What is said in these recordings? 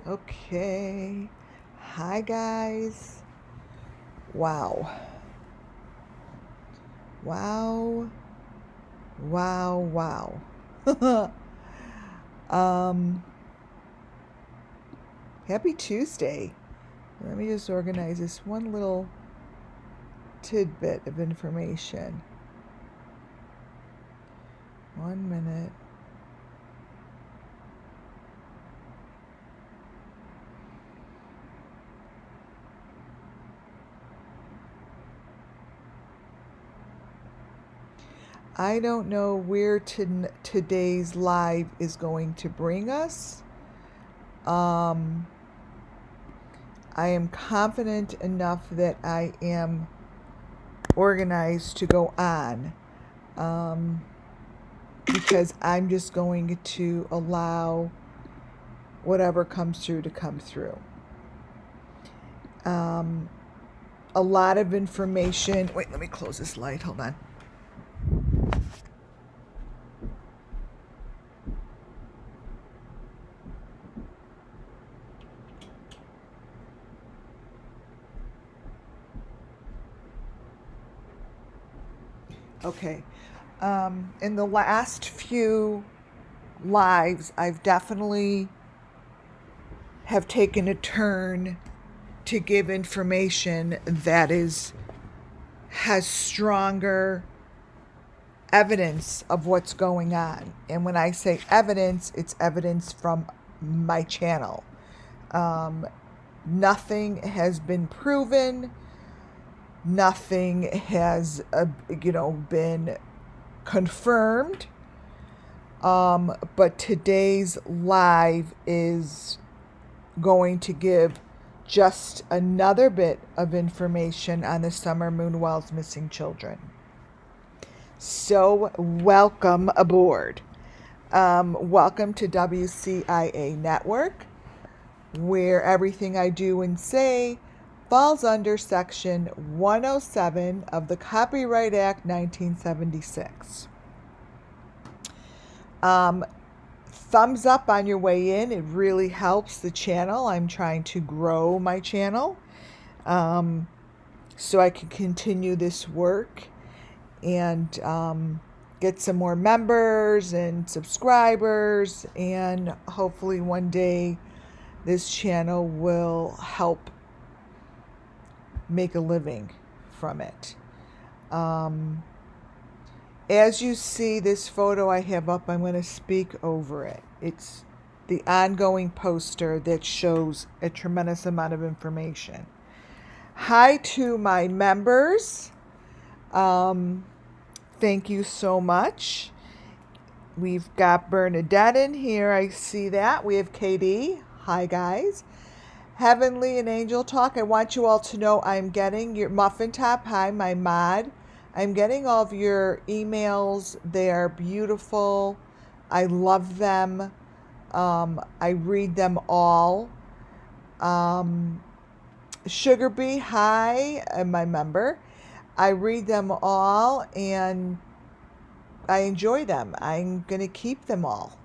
Okay. Hi, guys. Wow. Wow. Wow. Wow. um, Happy Tuesday. Let me just organize this one little tidbit of information. 1 minute. I don't know where today's live is going to bring us. I am confident enough that I am organized to go on, because I'm just going to allow whatever comes through to come through. A lot of information. Wait, let me close this light. Hold on. Okay. In the last few lives, I've definitely have taken a turn to give information that has stronger evidence of what's going on. And when I say evidence, it's evidence from my channel. Nothing has been proven. Nothing has, been confirmed. But today's live is going to give just another bit of information on the Summer Moonwell's missing children. So welcome aboard. Welcome to WCIA Network, where everything I do and say falls under Section 107 of the Copyright Act 1976. Thumbs up on your way in. It really helps the channel. I'm trying to grow my channel so I can continue this work and get some more members and subscribers, and hopefully one day this channel will help make a living from it. As you see this photo I have up, I'm going to speak over it. It's the ongoing poster that shows a tremendous amount of information. Hi to my members. Thank you so much. We've got Bernadette in here. I see that. We have Katie. Hi, guys. Heavenly and Angel Talk. I want you all to know I'm getting your Muffin Top. Hi, my mod. I'm getting all of your emails. They are beautiful. I love them. I read them all. Sugar Bee, hi, I'm my member. I read them all and I enjoy them. I'm going to keep them all.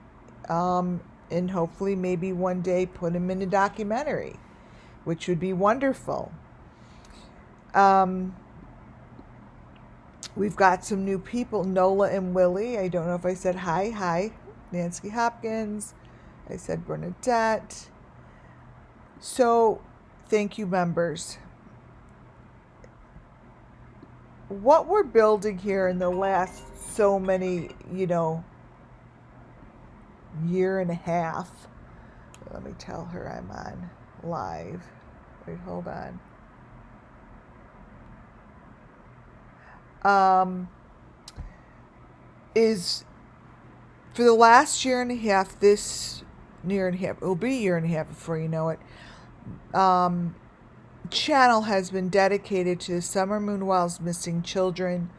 And hopefully maybe one day put them in a documentary, which would be wonderful. We've got some new people, Nola and Willie. I don't know if I said hi. Hi, Nancy Hopkins. I said Bernadette. So, thank you, members. What we're building here in the last so many, year and a half. Let me tell her I'm on live. Wait, hold on. Is for the last year and a half, it'll be a year and a half before you know it, channel has been dedicated to Summer Moonwell's missing children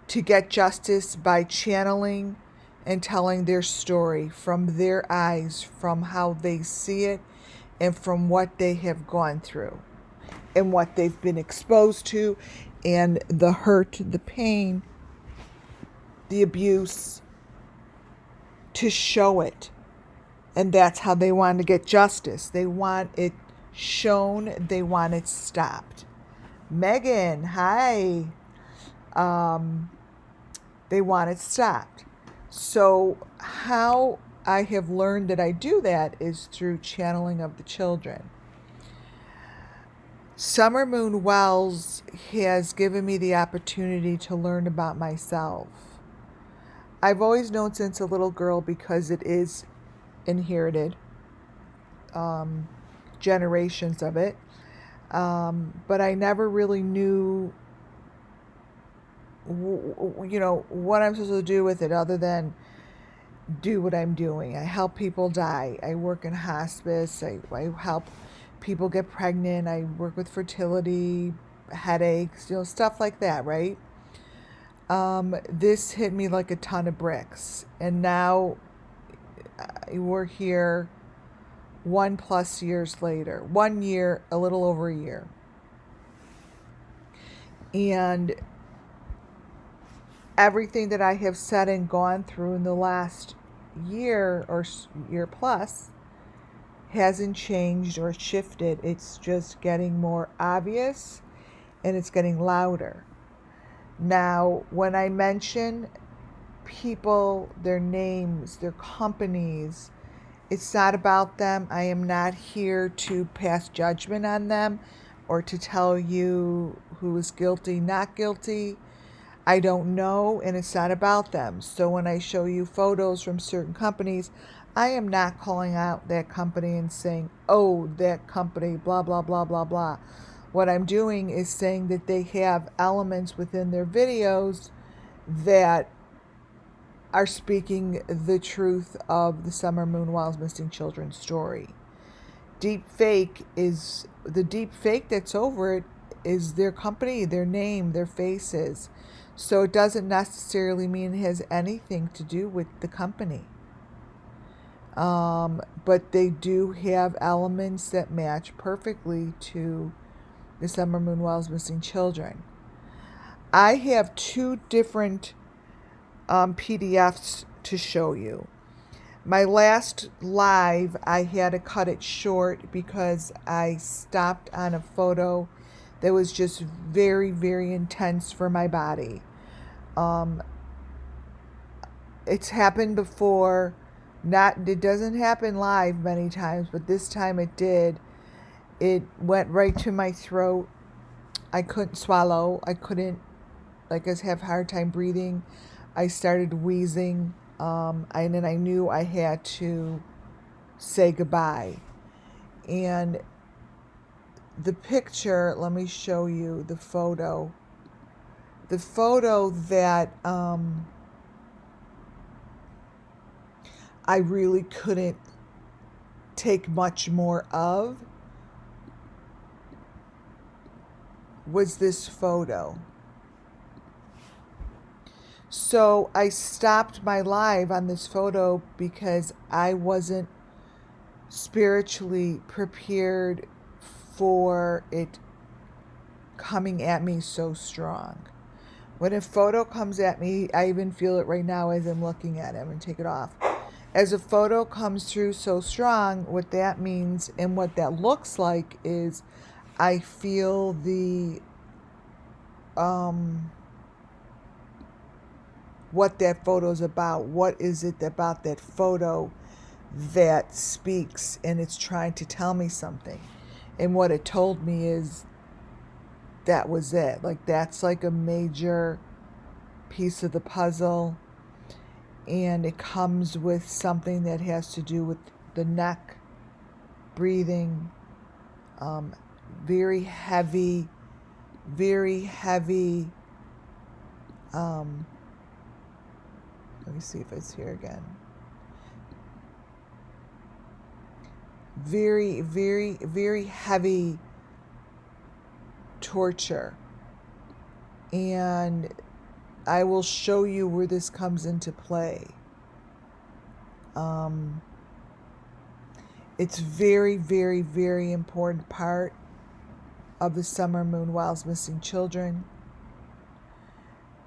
to get justice by channeling and telling their story from their eyes, from how they see it, and from what they have gone through and what they've been exposed to, and the hurt, the pain, the abuse, to show it And that's how they want to get justice. They want it shown. They want it stopped. Megan, hi. They want it stopped. So how I have learned that I do that is through channeling of the children. Summer Moon Wells has given me the opportunity to learn about myself. I've always known since a little girl, because it is inherited, generations of it. But I never really knew, what I'm supposed to do with it other than do what I'm doing. I help people die. I work in hospice. I help people get pregnant. I work with fertility, headaches, stuff like that, right? This hit me like a ton of bricks. And now we're here 1+ years later. 1 year, a little over a year. And everything that I have said and gone through in the last year or year plus hasn't changed or shifted. It's just getting more obvious and it's getting louder. Now, when I mention people, their names, their companies, it's not about them. I am not here to pass judgment on them or to tell you who is guilty, not guilty. I don't know, and it's not about them. So when I show you photos from certain companies, I am not calling out that company and saying, oh, that company, blah, blah, blah, blah, blah. What I'm doing is saying that they have elements within their videos that are speaking the truth of the Summer Moon Wells Missing Children story. Deep fake that's over it is their company, their name, their faces. So it doesn't necessarily mean it has anything to do with the company. But they do have elements that match perfectly to the Summer Moon Wells Missing Children. I have 2 different PDFs to show you. My last live, I had to cut it short because I stopped on a photo that was just very, very intense for my body. It's happened before. It doesn't happen live many times, but this time it did. It went right to my throat. I couldn't swallow. I have a hard time breathing. I started wheezing, and then I knew I had to say goodbye. And the picture, let me show you the photo. The photo that I really couldn't take much more of was this photo. So I stopped my live on this photo because I wasn't spiritually prepared for it coming at me so strong. When a photo comes at me, I even feel it right now as I'm looking at it. I'm going to take it off. As a photo comes through so strong, what that means and what that looks like is I feel the what that photo's about. What is it about that photo that speaks and it's trying to tell me something? And what it told me is that was it. Like, that's like a major piece of the puzzle. And it comes with something that has to do with the neck, breathing, very heavy, let me see if it's here again. Very, very, very heavy torture. And I will show you where this comes into play. It's very, very, very important part of the Summer Moon Wells Missing Children.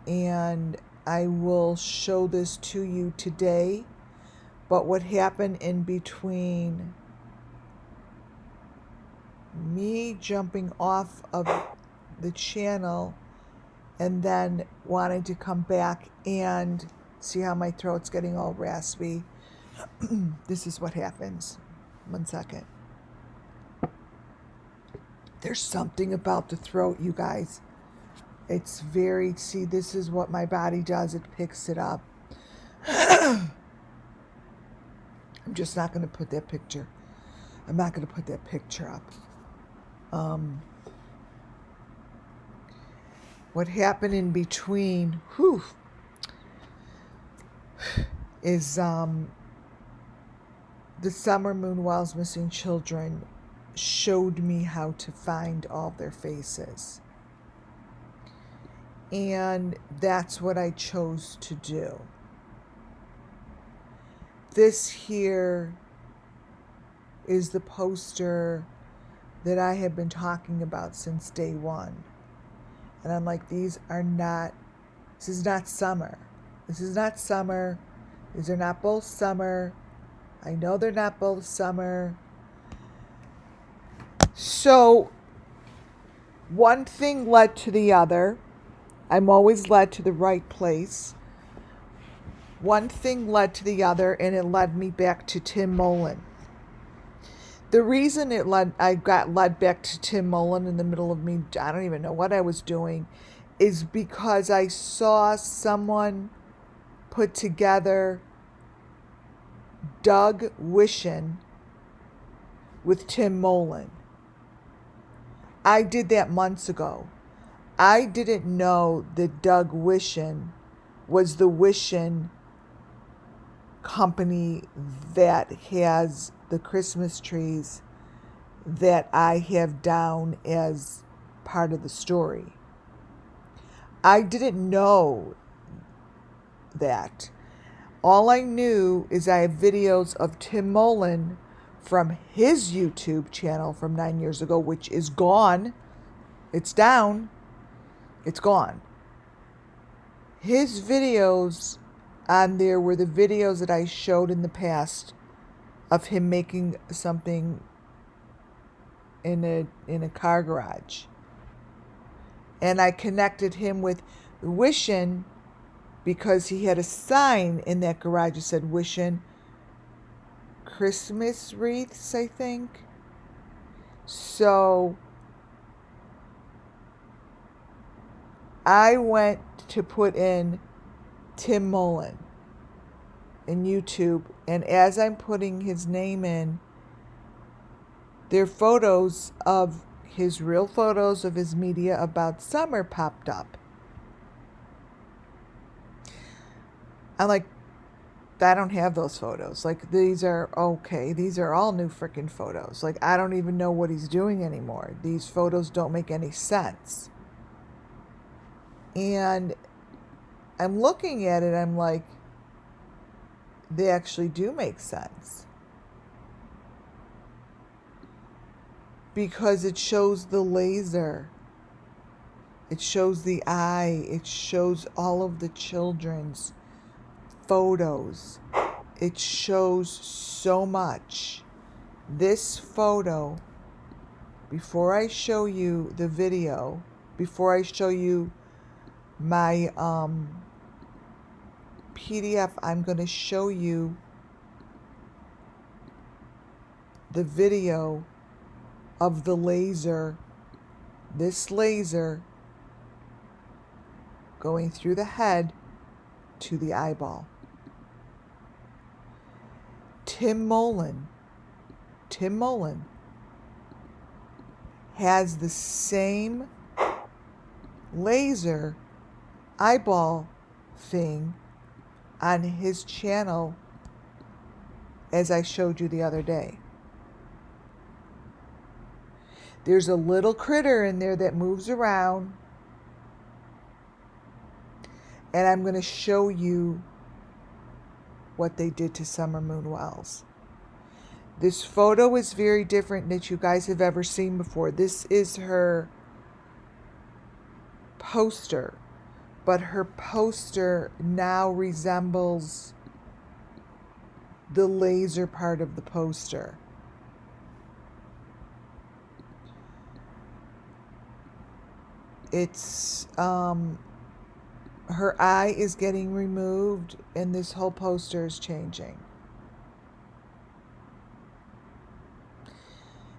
And I will show this to you today But what happened in between me jumping off of the channel and then wanting to come back and see how my throat's getting all raspy. This is what happens. 1 second. There's something about the throat, you guys. It's very, see, this is what my body does. It picks it up. I'm just not going to put that picture. I'm not going to put that picture up. What happened in between, is the Summer Moon Wells Missing Children showed me how to find all their faces. And that's what I chose to do. This here is the poster that I have been talking about since day one. And I'm like, this is not summer. This is not summer. These are not both summer. I know they're not both summer. So one thing led to the other. I'm always led to the right place. One thing led to the other, and it led me back to Tim Mullen. The reason I got led back to Tim Mullen in the middle of me, I don't even know what I was doing, is because I saw someone put together Doug Wishin with Tim Mullen. I did that months ago. I didn't know that Doug Wishin was the Wishin company that has the Christmas trees that I have down as part of the story. I didn't know that. All I knew is I have videos of Tim Mullen from his YouTube channel from 9 years ago, which is gone. It's down. It's gone. His videos on there were the videos that I showed in the past of him making something in a car garage. And I connected him with Wishin because he had a sign in that garage that said Wishin Christmas wreaths, I think. So I went to put in Tim Mullen in YouTube, and as I'm putting his name in, their photos of his real photos of his media about summer popped up. I'm like, I don't have those photos. Like, these are okay. These are all new freaking photos. Like, I don't even know what he's doing anymore. These photos don't make any sense. And I'm looking at it, I'm like, they actually do make sense. Because it shows the laser. It shows the eye. It shows all of the children's photos. It shows so much. This photo, before I show you the video, before I show you my PDF, I'm going to show you the video of the laser, this laser going through the head to the eyeball. Tim Mullen has the same laser eyeball thing on his channel as I showed you the other day. There's a little critter in there that moves around, and I'm going to show you what they did to Summer Moon Wells. This photo is very different that you guys have ever seen before. This is her poster, but her poster now resembles the laser part of the poster. It's her eye is getting removed and this whole poster is changing.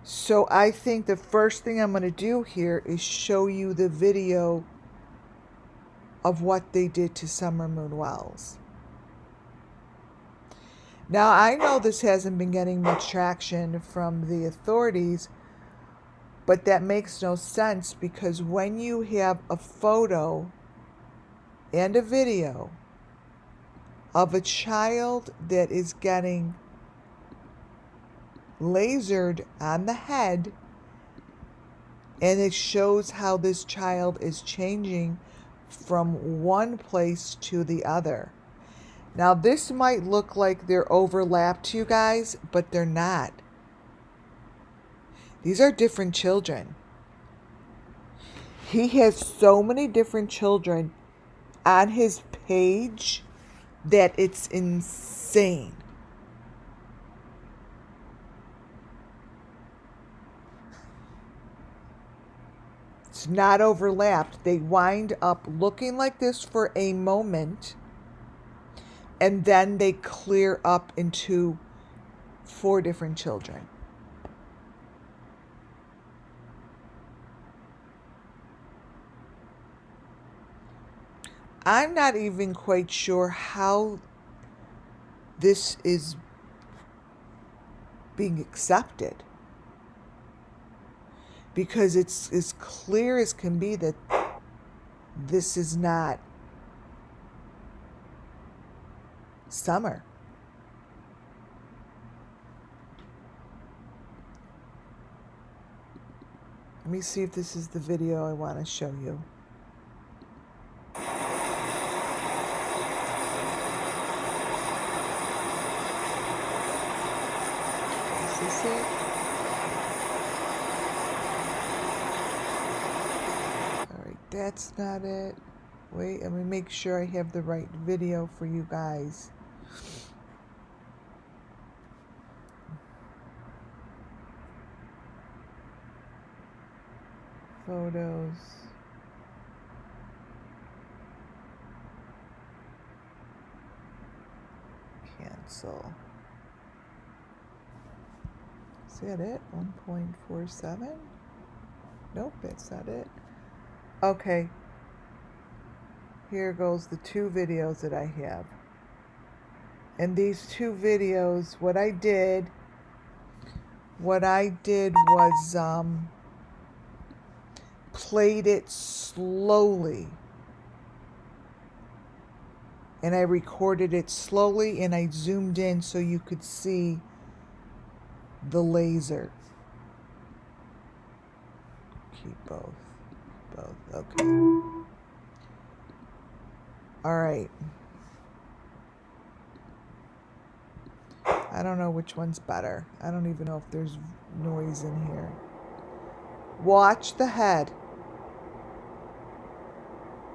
So I think the first thing I'm going to do here is show you the video of what they did to Summer Moon Wells. Now, I know this hasn't been getting much traction from the authorities, but that makes no sense, because when you have a photo and a video of a child that is getting lasered on the head, and it shows how this child is changing from one place to the other. Now, this might look like they're overlapped to you guys, but they're not. These are different children. He has so many different children on his page that it's insane. It's not overlapped. They wind up looking like this for a moment, and then they clear up into 4 different children. I'm not even quite sure how this is being accepted, because it's as clear as can be that this is not Summer. Let me see if this is the video I want to show you. Is this it? All right, that's not it. Wait, let me make sure I have the right video for you guys. Photos. Cancel. Is that it? 1.47? Nope, that's not it. Okay. Here goes the 2 videos that I have. And these 2 videos, what I did was played it slowly. And I recorded it slowly, and I zoomed in so you could see the laser. Keep both. Okay. All right. I don't know which one's better. I don't even know if there's noise in here. Watch the head.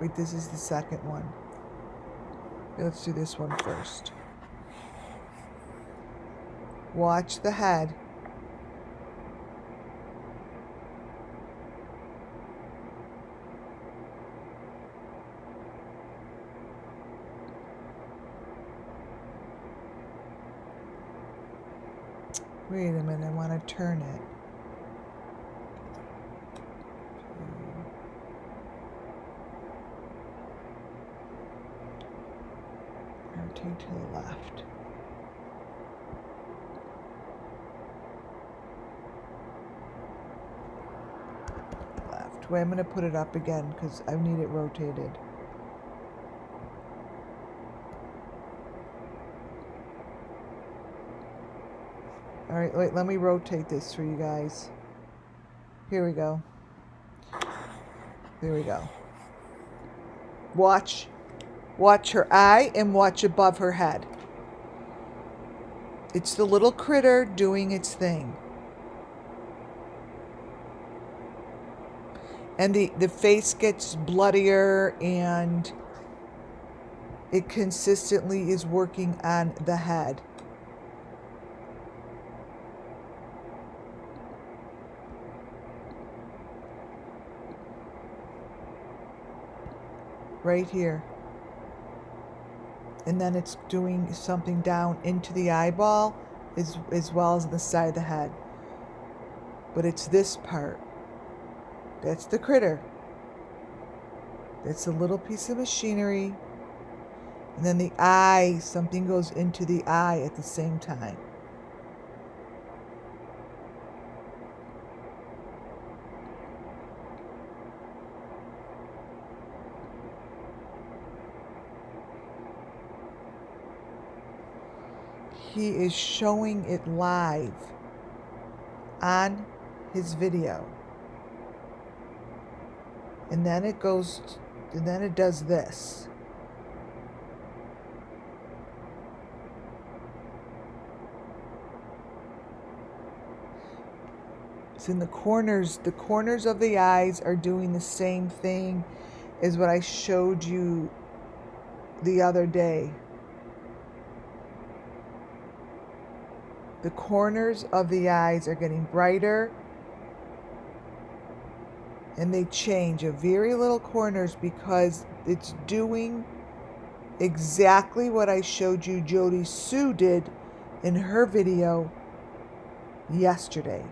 Wait, this is the second one. Let's do this one first. Watch the head. Wait a minute, I want to turn it. Rotate to the left. Left. Wait, I'm going to put it up again because I need it rotated. All right, wait, let me rotate this for you guys. Here we go. There we go. Watch her eye and watch above her head. It's the little critter doing its thing. And the face gets bloodier, and it consistently is working on the head. right here. And then it's doing something down into the eyeball as well as the side of the head. But it's this part. That's the critter. That's a little piece of machinery. And then the eye, something goes into the eye at the same time. He is showing it live on his video. And then it goes, and then it does this. It's in the corners of the eyes are doing the same thing as what I showed you the other day. The corners of the eyes are getting brighter, and they change a very little corners because it's doing exactly what I showed you Jody Sue did in her video yesterday.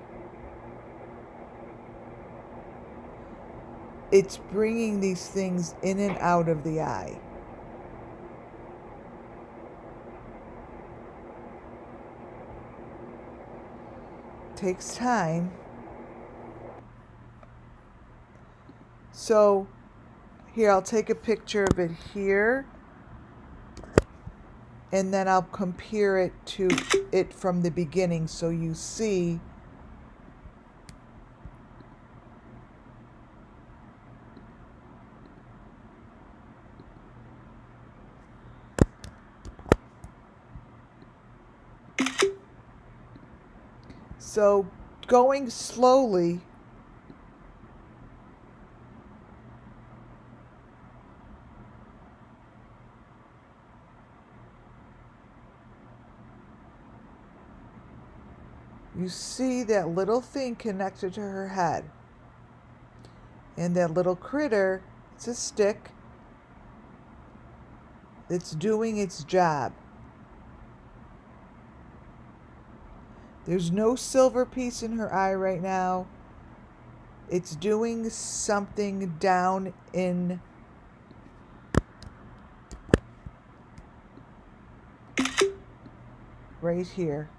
It's bringing these things in and out of the eye. Takes time. So here, I'll take a picture of it here, and then I'll compare it to it from the beginning so you see so going slowly, you see that little thing connected to her head. And that little critter, it's a stick that's doing its job. There's no silver piece in her eye right now. It's doing something down in right here.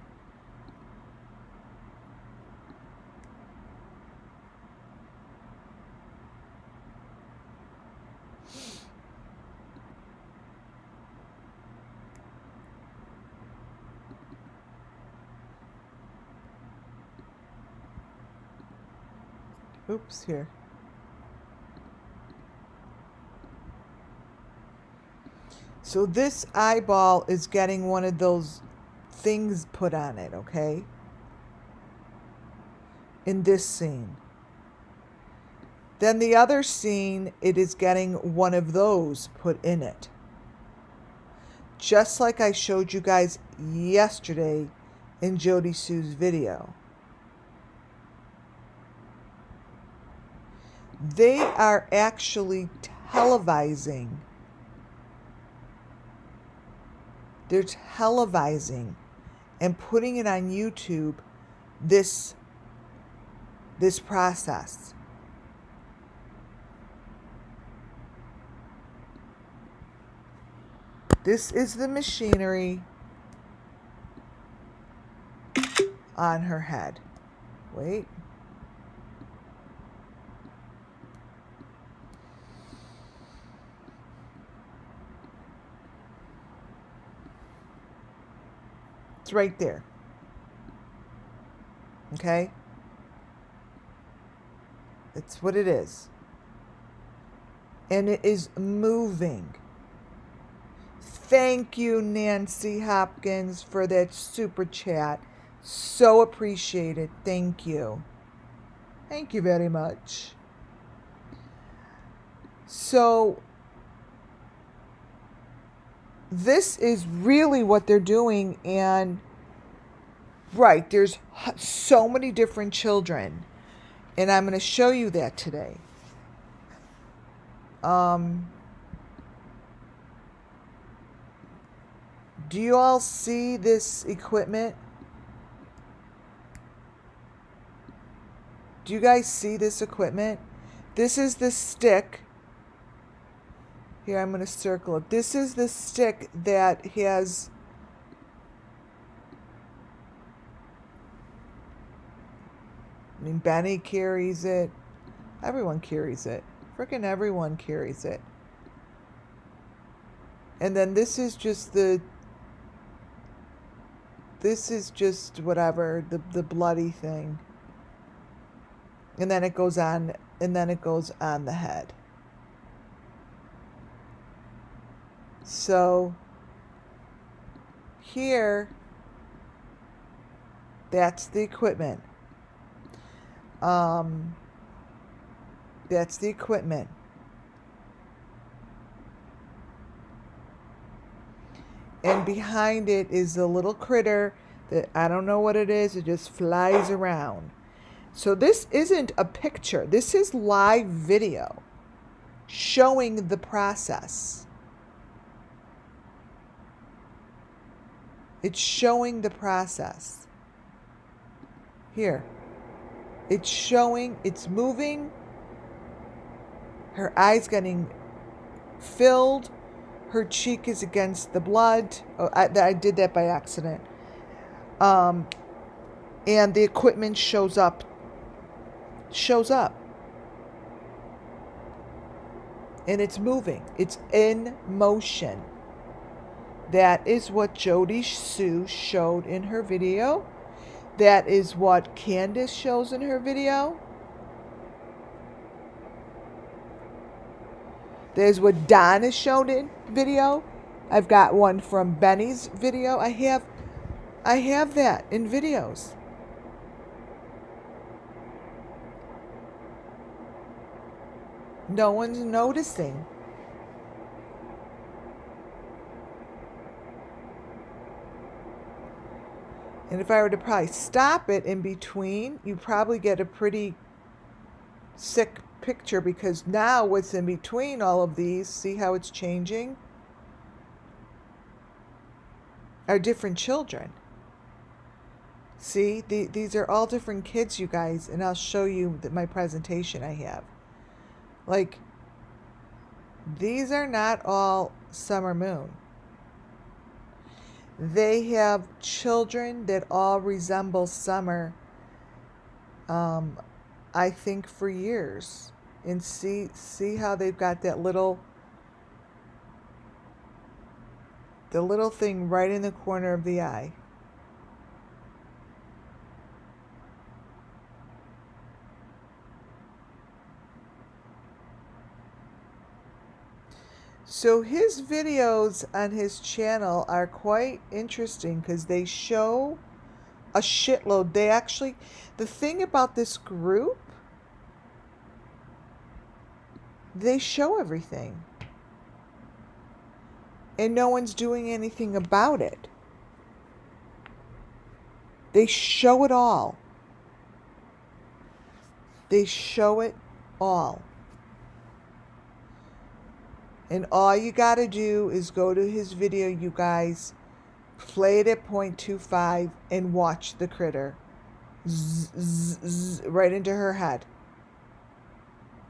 Oops, here. So this eyeball is getting one of those things put on it, okay? In this scene. Then the other scene, it is getting one of those put in it. Just like I showed you guys yesterday in Jody Sue's video. They are actually televising. They're televising and putting it on YouTube, this process. This is the machinery on her head. Wait. It's right there. Okay? It's what it is. And it is moving. Thank you, Nancy Hopkins, for that super chat. So appreciated. Thank you. Thank you very much. So this is really what they're doing, and right, there's so many different children, and I'm going to show you that today. Do you all see this equipment? Do you guys see this equipment? This is the stick. Here, I'm going to circle it. This is the stick that has... I mean, Benny carries it. Everyone carries it. Frickin' everyone carries it. And then this is just the... This is just whatever, the bloody thing. And then it goes on, and then it goes on the head. So here, that's the equipment. That's the equipment. And behind it is a little critter that I don't know what it is. It just flies around. So this isn't a picture. This is live video showing the process. It's showing the process. Here. It's showing, it's moving. Her eye's getting filled. Her cheek is against the blood. Oh, I did that by accident. And the equipment shows up. And it's moving. It's in motion. That is what Jody Sue showed in her video. That is what Candace shows in her video. There's what Donna showed in video. I've got one from Benny's video. I have that in videos. No one's noticing. And if I were to probably stop it in between, you probably get a pretty sick picture, because now what's in between all of these, see how it's changing, are different children. See, these are all different kids, you guys, and I'll show you my presentation I have. Like, these are not all Summer Moon. They have children that all resemble Summer, I think for years. And see how they've got that little thing right in the corner of the eye. So his videos on his channel are quite interesting because they show a shitload. They actually, the thing about this group, they show everything. And no one's doing anything about it. They show it all. They show it all. And all you got to do is go to his video, you guys, play it at 0.25 and watch the critter. Zzz, zzz, zzz, right into her head.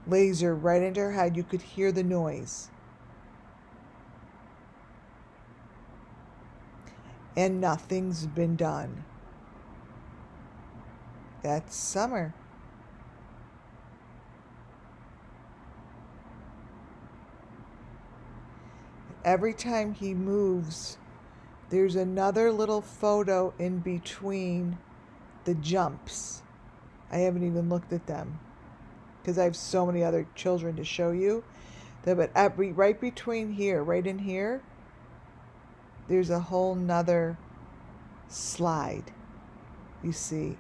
Laser right into her head. You could hear the noise. And nothing's been done. That's Summer. Every time he moves, there's another little photo in between the jumps. I haven't even looked at them because I have so many other children to show you. But right between here, right in here, there's a whole nother slide, you see.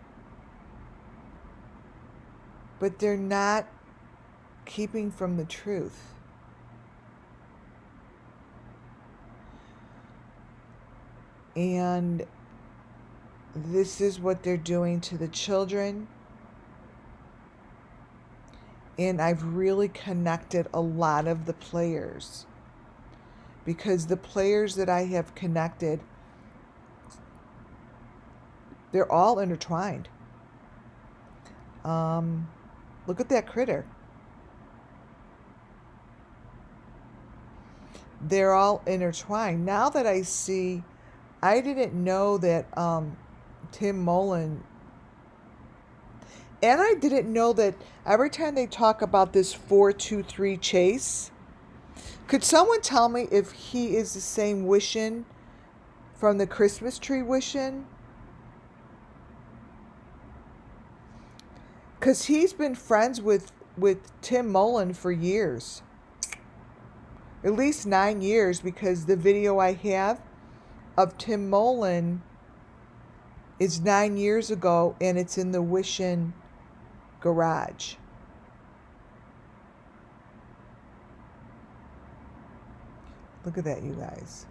But they're not keeping from the truth. And this is what they're doing to the children. And I've really connected a lot of the players, because the players that I have connected They're all intertwined. Look at that critter. They're all intertwined. Now that I see, I didn't know that Tim Mullen, and I didn't know that every time they talk about this 423 chase, could someone tell me if he is the same Wishing from the Christmas tree Wishing? Because he's been friends with Tim Mullen for years. At least 9 years, because the video I have of Tim Mullen is 9 years ago, and it's in the Wishing garage. Look at that, you guys.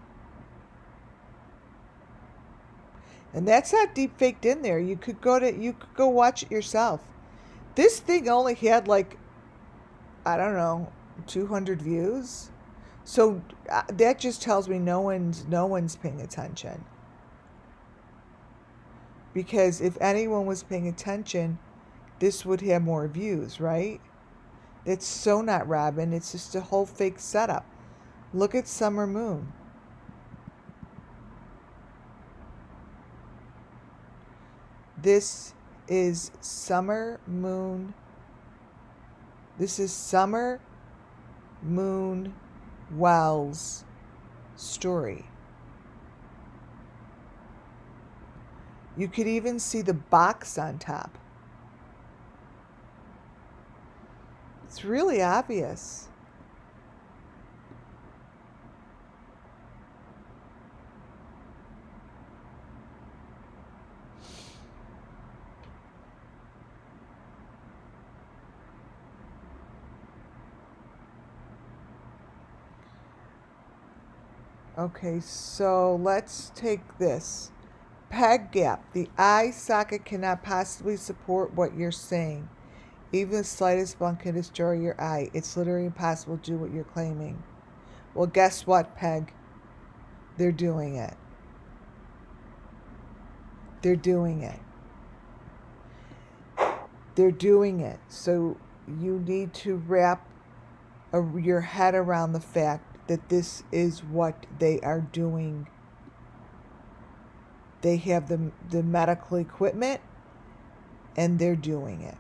And that's not deep faked in there. You could go watch it yourself. This thing only had like, I don't know, 200 views. So that just tells me no one's paying attention. Because if anyone was paying attention, this would have more views, right? That's so not Robin. It's just a whole fake setup. Look at Summer Moon. This is Summer Moon. This is Summer Moon Wells' story. You could even see the box on top. It's really obvious. Okay, so let's take this. Peg gap. The eye socket cannot possibly support what you're saying. Even the slightest bump can destroy your eye. It's literally impossible to do what you're claiming. Well, guess what, Peg? They're doing it. They're doing it. They're doing it. So you need to wrap your head around the fact that this is what they are doing. They have the medical equipment, and they're doing it.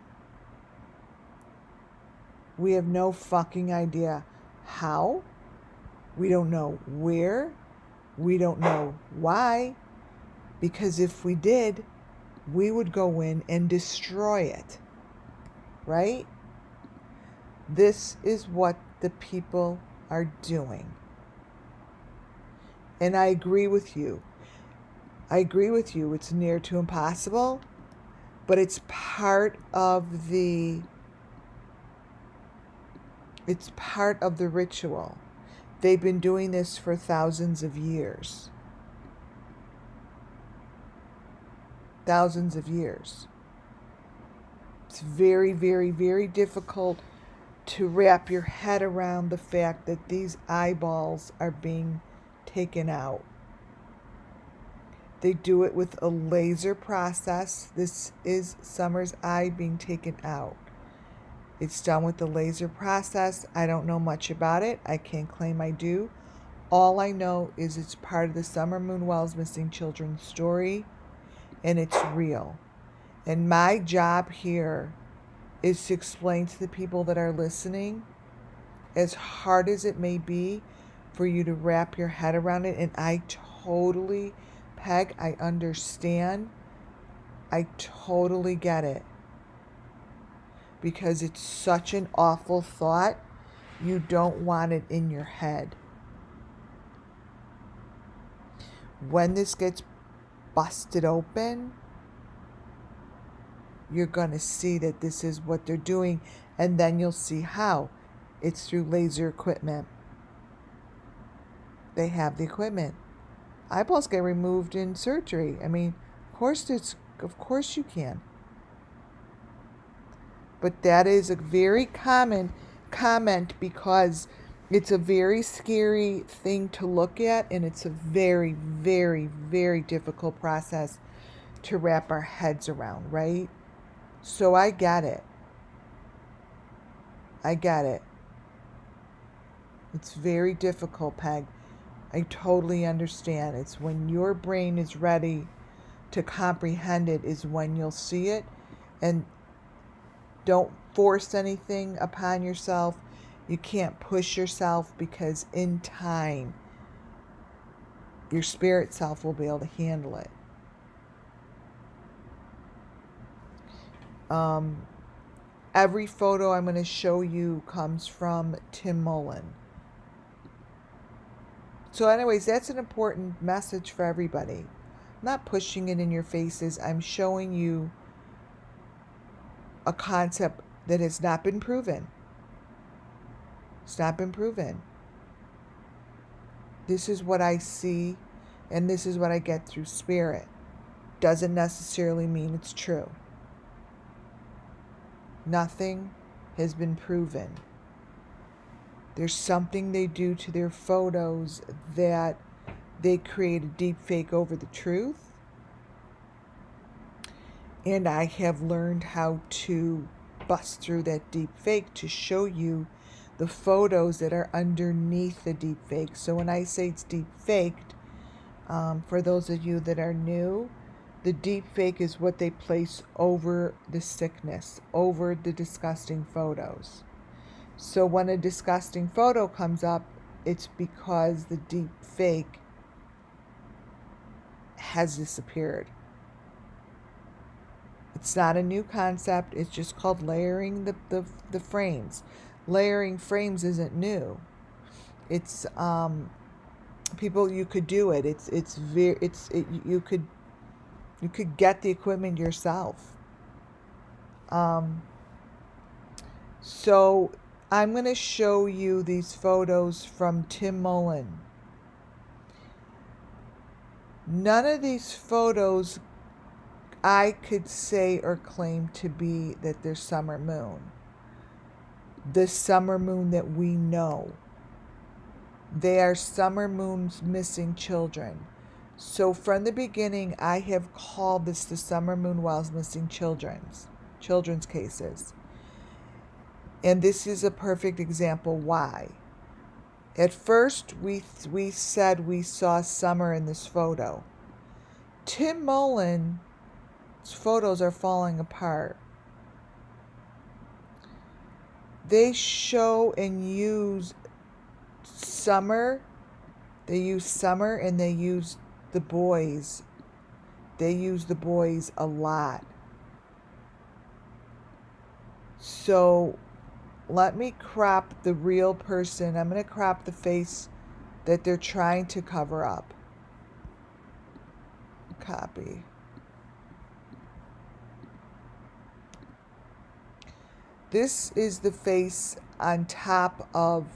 We have no fucking idea how. We don't know where. We don't know why. Because if we did, we would go in and destroy it. Right? This is what the people are doing. And I agree with you. It's near to impossible, but it's part of the ritual. They've been doing this for thousands of years. Thousands of years. It's very, very, very difficult to wrap your head around the fact that these eyeballs are being taken out. They do it with a laser process. This is Summer's eye being taken out. It's done with the laser process. I don't know much about it. I can't claim I do. All I know is it's part of the Summer Moon Wells Missing Children story, and it's real. And my job here is to explain to the people that are listening, as hard as it may be for you to wrap your head around it, and I totally, Peg, I understand. I totally get it. Because it's such an awful thought, you don't want it in your head. When this gets busted open, you're going to see that this is what they're doing, and then you'll see how. It's through laser equipment. They have the equipment. Eyeballs get removed in surgery. I mean, of course you can. But that is a very common comment, because it's a very scary thing to look at, and it's a very, very, very difficult process to wrap our heads around, right? So I get it. I get it. It's very difficult, Peg. I totally understand. It's when your brain is ready to comprehend it is when you'll see it. And don't force anything upon yourself. You can't push yourself, because in time, your spirit self will be able to handle it. Every photo I'm going to show you comes from Tim Mullen. So anyways, that's an important message for everybody. I'm not pushing it in your faces. I'm showing you a concept that has not been proven. It's not been proven. This is what I see, and this is what I get through spirit. Doesn't necessarily mean it's true. Nothing has been proven. There's something they do to their photos that they create a deep fake over the truth. And I have learned how to bust through that deep fake to show you the photos that are underneath the deep fake. So when I say it's deep faked, for those of you that are new, the deep fake is what they place over the sickness, over the disgusting photos. So when a disgusting photo comes up, it's because the deep fake has disappeared. It's not a new concept. It's just called layering the frames. Layering frames isn't new. It's people, you could do it. You could get the equipment yourself. So I'm going to show you these photos from Tim Mullen. None of these photos I could say or claim to be that they're summer moon. The summer moon that we know. They are summer moon's missing children. So from the beginning, I have called this the summer moon while missing children's cases. And this is a perfect example why. At first, we said we saw summer in this photo. Tim Mullen's photos are falling apart. They show and use summer. They use summer and they use the boys. They use the boys a lot. So let me crop the real person. I'm going to crop the face that they're trying to cover up. Copy. This is the face on top of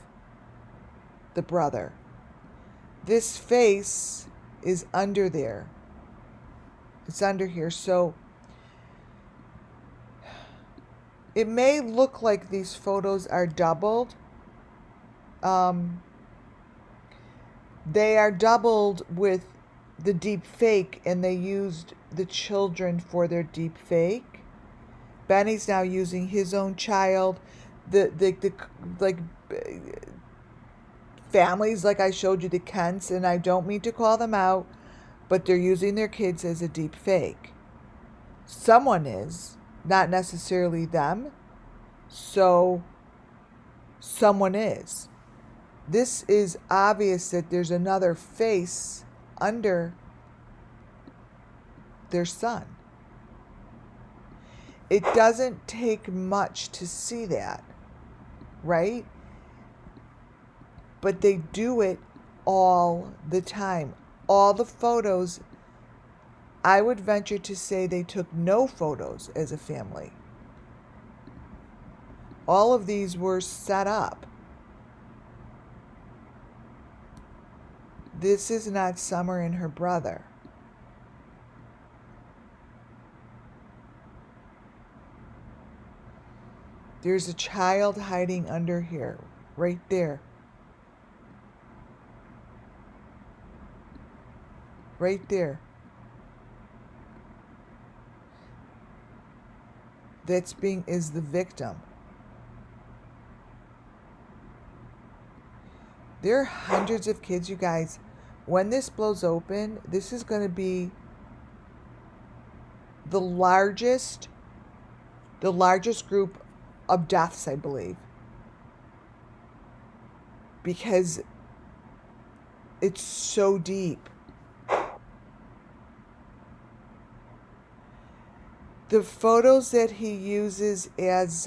the brother. This face is under there. It's under here. So it may look like these photos are doubled. They are doubled with the deep fake, and they used the children for their deep fake. Benny's now using his own child. The like families, like I showed you, the Kents, and I don't mean to call them out, but they're using their kids as a deep fake. Someone is, not necessarily them. So someone is. This is obvious that there's another face under their son. It doesn't take much to see that, right? But they do it all the time. All the photos, I would venture to say they took no photos as a family. All of these were set up. This is not Summer and her brother. There's a child hiding under here, right there. Right there. is the victim. There are hundreds of kids, you guys. When this blows open, this is going to be the largest group of deaths, I believe. Because it's so deep. The photos that he uses as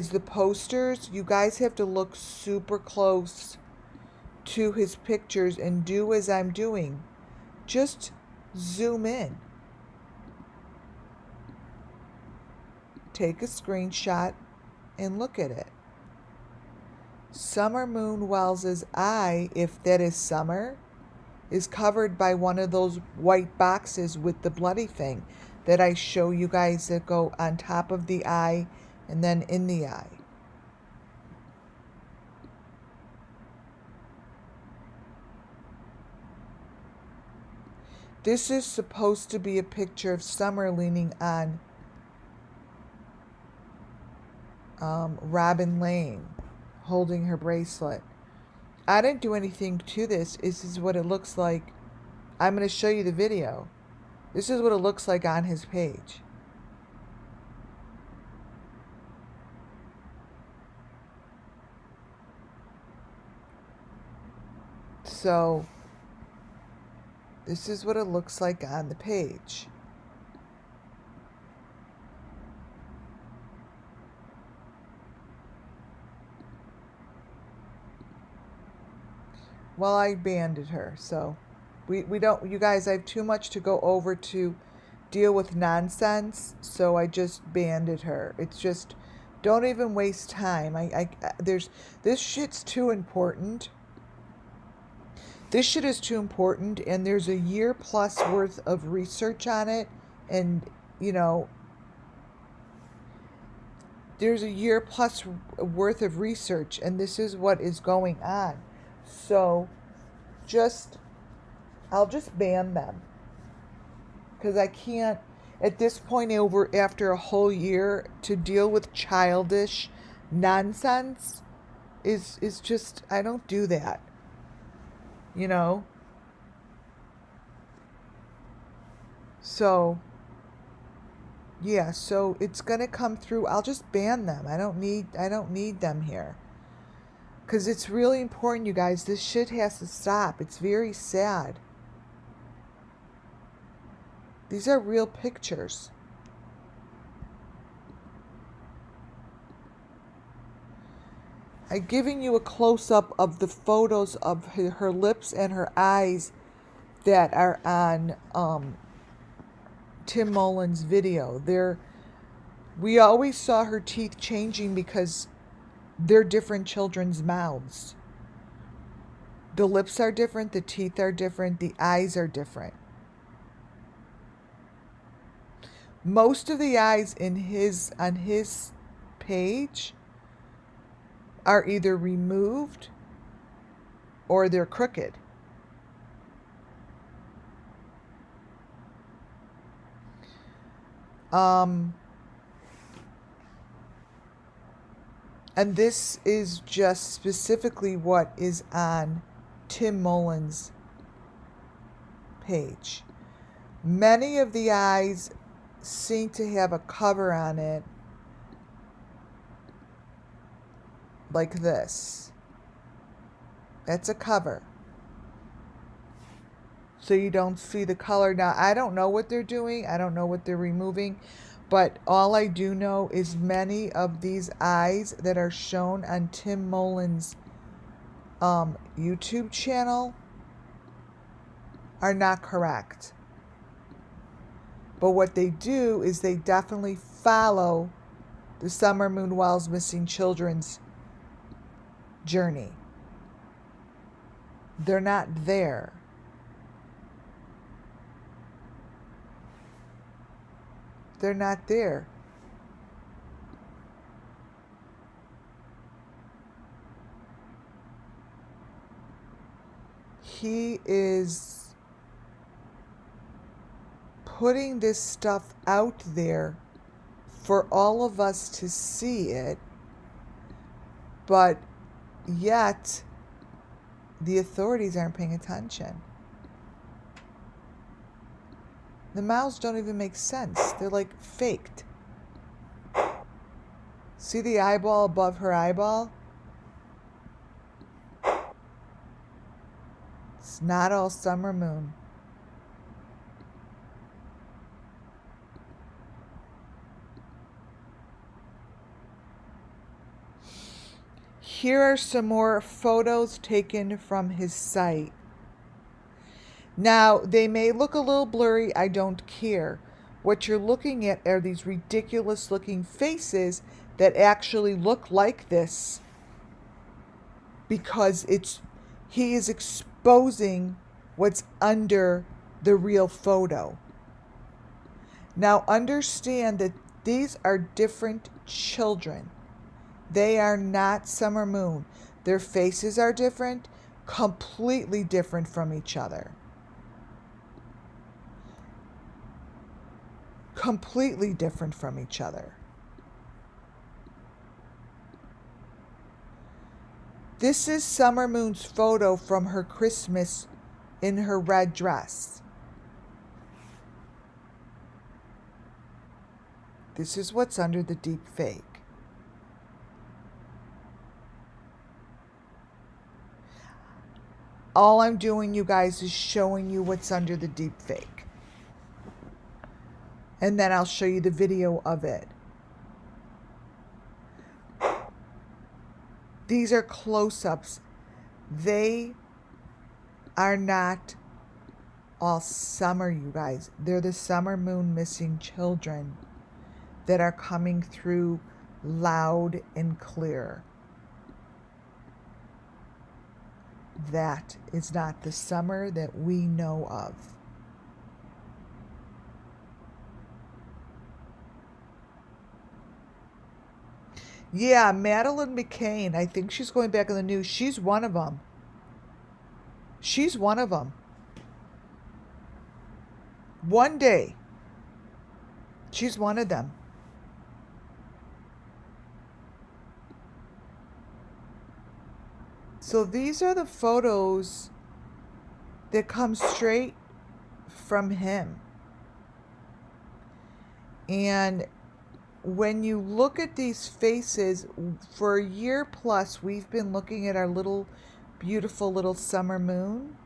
the posters, you guys have to look super close to his pictures and do as I'm doing. Just zoom in. Take a screenshot and look at it. Summer Moon Wells's eye, if that is summer, is covered by one of those white boxes with the bloody thing that I show you guys that go on top of the eye and then in the eye. This is supposed to be a picture of Summer leaning on Robin Lane, holding her bracelet. I didn't do anything to this. This is what it looks like. I'm going to show you the video. This is what it looks like on his page. So, this is what it looks like on the page. Well, I banded her, so we don't, you guys, I have too much to go over to deal with nonsense, so I just banded her. It's just, don't even waste time. This shit's too important. This shit is too important, and there's a year plus worth of research on it, and, you know, there's a year plus worth of research, and this is what is going on. So, I'll just ban them. Because I can't, at this point, after a whole year, to deal with childish nonsense is just, I don't do that. You know? So, yeah, so it's gonna come through. I'll just ban them. I don't need them here. Because it's really important, you guys. This shit has to stop. It's very sad. These are real pictures. I'm giving you a close-up of the photos of her lips and her eyes that are on Tim Mullen's video. We always saw her teeth changing because they're different children's mouths. The lips are different, the teeth are different, the eyes are different. Most of the eyes on his page are either removed or they're crooked. And this is just specifically what is on Tim Mullen's page. Many of the eyes seem to have a cover on it like this. That's a cover. So you don't see the color. Now, I don't know what they're doing. I don't know what they're removing. But all I do know is many of these eyes that are shown on Tim Mullen's YouTube channel are not correct. But what they do is they definitely follow the Summer Moon Wells missing children's journey. They're not there. They're not there. He is putting this stuff out there for all of us to see it, but yet the authorities aren't paying attention. The mouths don't even make sense. They're like faked. See the eyeball above her eyeball? It's not all summer moon. Here are some more photos taken from his site. Now, they may look a little blurry. I don't care. What you're looking at are these ridiculous looking faces that actually look like this because he is exposing what's under the real photo. Now, understand that these are different children. They are not summer moon. Their faces are different, completely different from each other. Completely different from each other. This is Summer Moon's photo from her Christmas in her red dress. This is what's under the deep fake. All I'm doing, you guys, is showing you what's under the deep fake. And then I'll show you the video of it. These are close-ups. They are not all summer, you guys. They're the summer moon missing children that are coming through loud and clear. That is not the summer that we know of. Yeah, Madeleine McCain, I think she's going back in the news. She's one of them. She's one of them. One day, she's one of them. So these are the photos that come straight from him. And when you look at these faces, for a year plus, we've been looking at our little, beautiful little summer moon.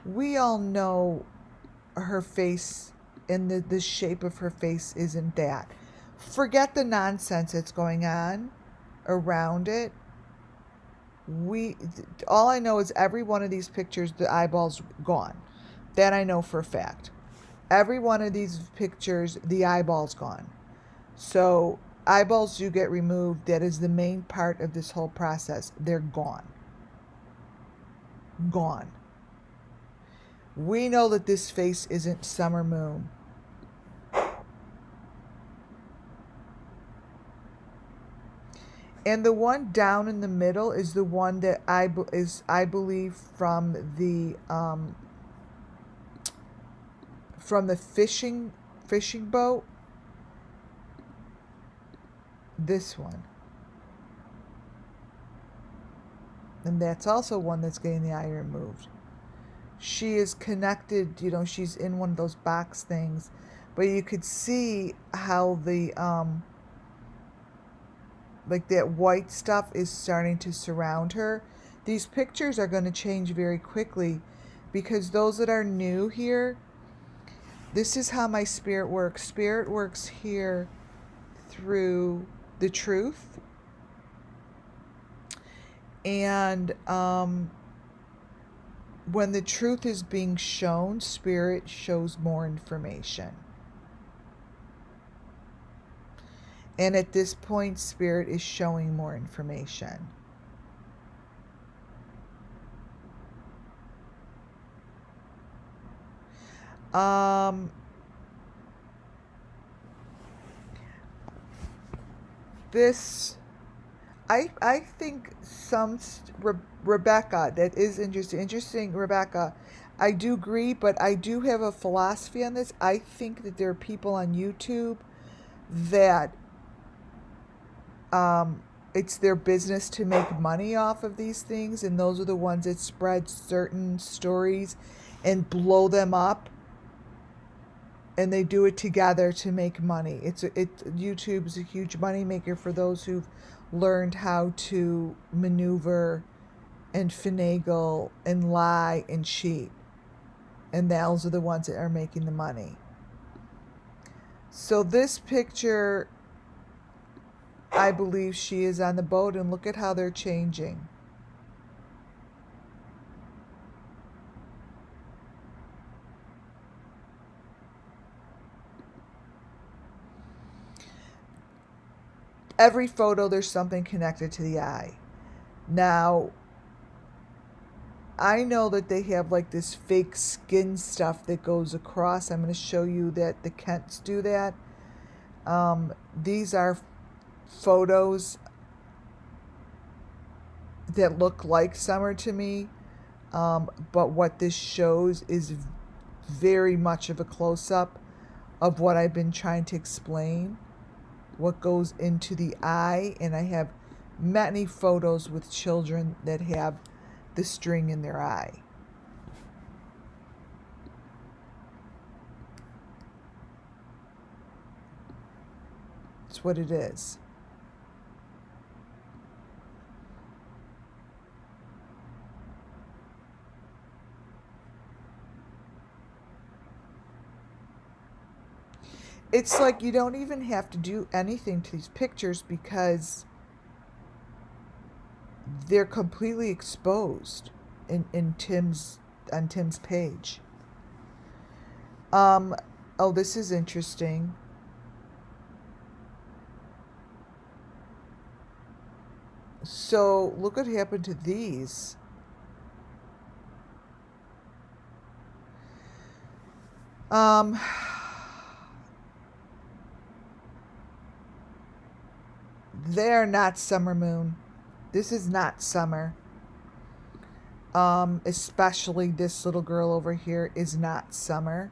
We all know her face and the shape of her face isn't that. Forget the nonsense that's going on around it. All I know is every one of these pictures, the eyeball's gone. That I know for a fact. Every one of these pictures, the eyeball's gone. So eyeballs do get removed. That is the main part of this whole process. They're gone. Gone. We know that this face isn't summer moon. And the one down in the middle is the one that I believe from the fishing boat. This one. And that's also one that's getting the eye removed. She is connected, you know, she's in one of those box things. But you could see how the like that white stuff is starting to surround her. These pictures are going to change very quickly because those that are new here, this is how my spirit works. Spirit works here through the truth. And when the truth is being shown, spirit shows more information. And at this point, spirit is showing more information. This, I think Rebecca, that is interesting, Rebecca, I do agree, but I do have a philosophy on this. I think that there are people on YouTube that it's their business to make money off of these things, and those are the ones that spread certain stories and blow them up, and they do it together to make money. YouTube's a huge money maker for those who've learned how to maneuver and finagle and lie and cheat, and those are the ones that are making the money. So this picture, I believe she is on the boat, and look at how they're changing. Every photo, there's something connected to the eye. Now, I know that they have like this fake skin stuff that goes across. I'm going to show you that the Kents do that. These are photos that look like summer to me, but what this shows is very much of a close-up of what I've been trying to explain, what goes into the eye. And I have many photos with children that have the string in their eye. It's what it is. It's like you don't even have to do anything to these pictures because they're completely exposed on Tim's page. Oh, this is interesting. So look what happened to these. They're not summer moon. This is not summer. Especially this little girl over here is not summer.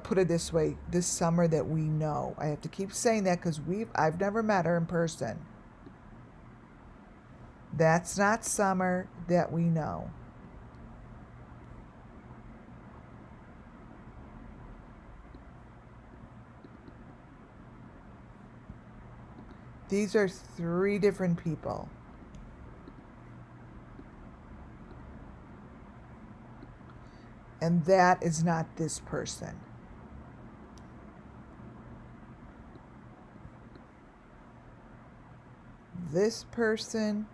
Put it this way, this summer that we know. I have to keep saying that because I've never met her in person. That's not summer that we know. These are 3 different people. And that is not this person. This person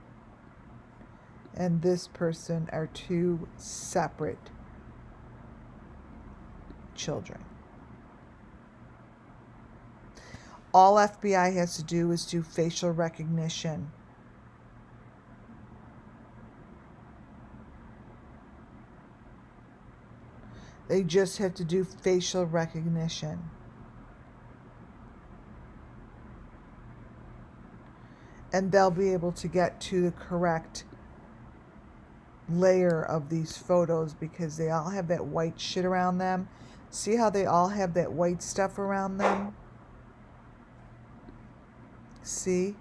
and this person are 2 separate children. All FBI has to do is do facial recognition. They just have to do facial recognition. And they'll be able to get to the correct layer of these photos because they all have that white shit around them. See how they all have that white stuff around them? See?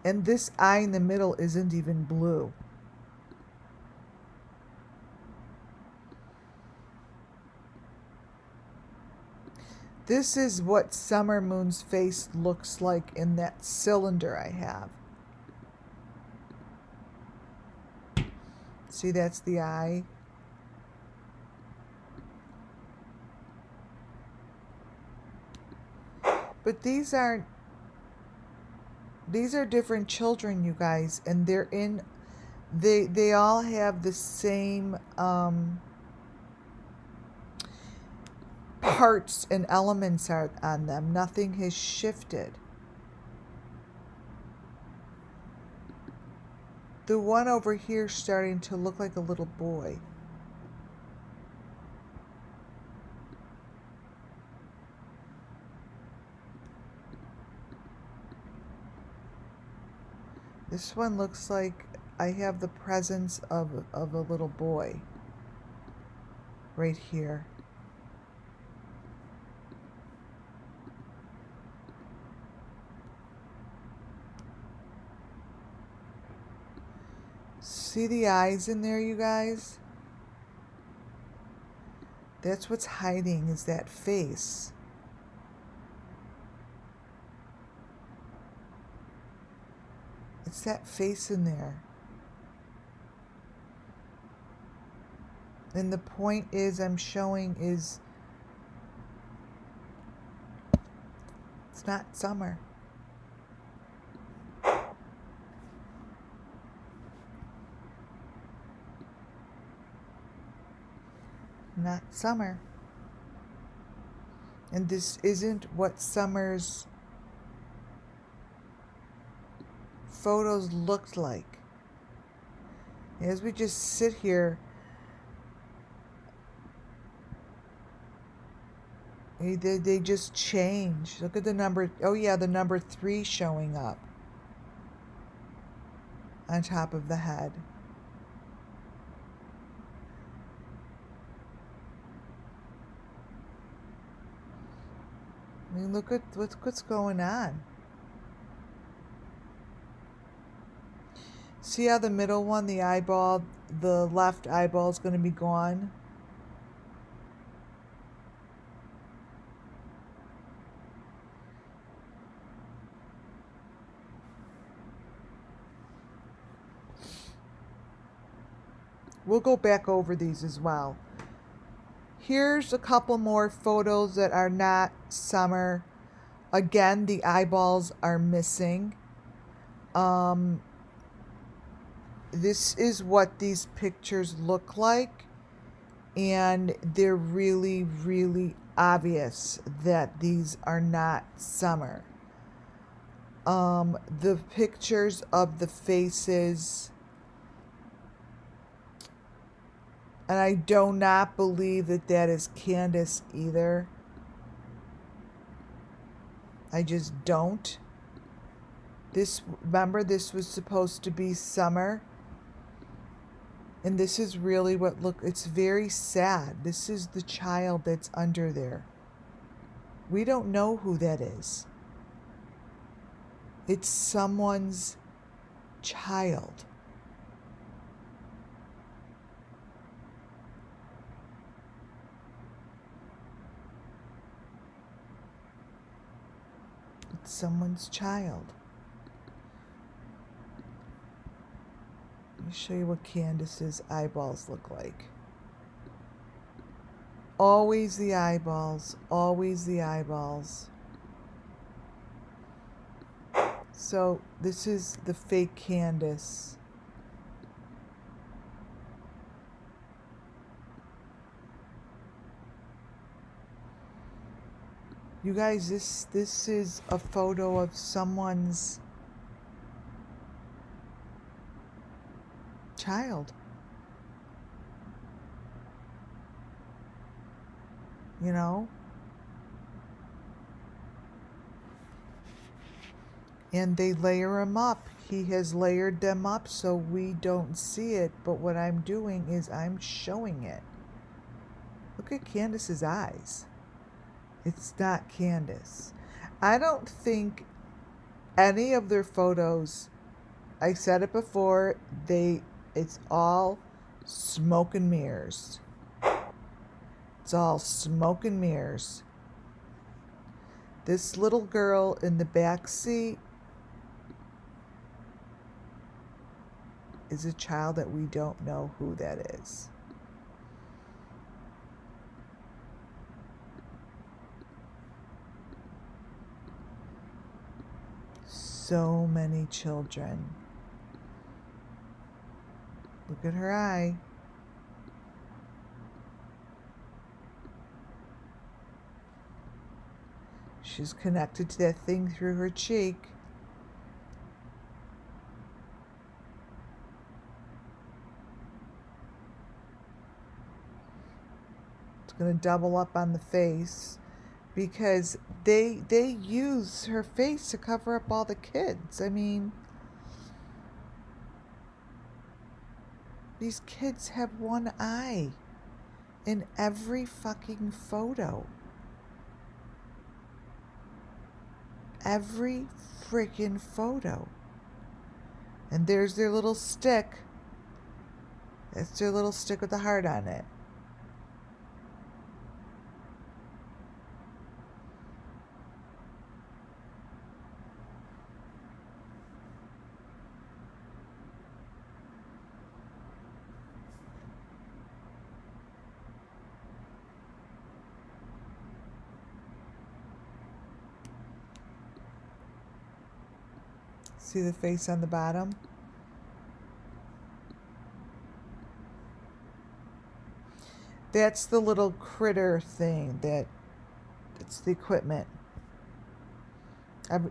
And this eye in the middle isn't even blue. This is what Summer Moon's face looks like in that cylinder I have. See, that's the eye. But these are different children, you guys, and they're in, they all have the same parts and elements are on them. Nothing has shifted. The one over here is starting to look like a little boy. This one looks like I have the presence of a little boy right here. See the eyes in there, you guys? That's what's hiding, is that face. It's that face in there. And the point is I'm showing is it's not summer. Not summer. And this isn't what summer's photos looked like. As we just sit here, they just change. Look at the number. Oh yeah, the number 3 showing up on top of the head. I mean, look at what's going on. See how the middle one, the eyeball, the left eyeball is going to be gone? We'll go back over these as well. Here's a couple more photos that are not summer. Again, the eyeballs are missing. This is what these pictures look like, and they're really, really obvious that these are not summer. The pictures of the faces, and I do not believe that that is Candace either. I just don't. Remember, this was supposed to be summer. And this is really it's very sad. This is the child that's under there. We don't know who that is. It's someone's child. It's someone's child. Let me show you what Candace's eyeballs look like. Always the eyeballs. Always the eyeballs. So this is the fake Candace. You guys, this is a photo of someone's child. You know? And they layer him up. He has layered them up so we don't see it. But what I'm doing is I'm showing it. Look at Candace's eyes. It's not Candace. I don't think any of their photos, I said it before, it's all smoke and mirrors. It's all smoke and mirrors. This little girl in the back seat is a child that we don't know who that is. So many children. Look at her eye. She's connected to that thing through her cheek. It's going to double up on the face because they use her face to cover up all the kids. I mean, These kids have one eye in every fucking photo. Every freaking photo. And there's their little stick. It's their little stick with the heart on it. See the face on the bottom? That's the little critter thing it's the equipment.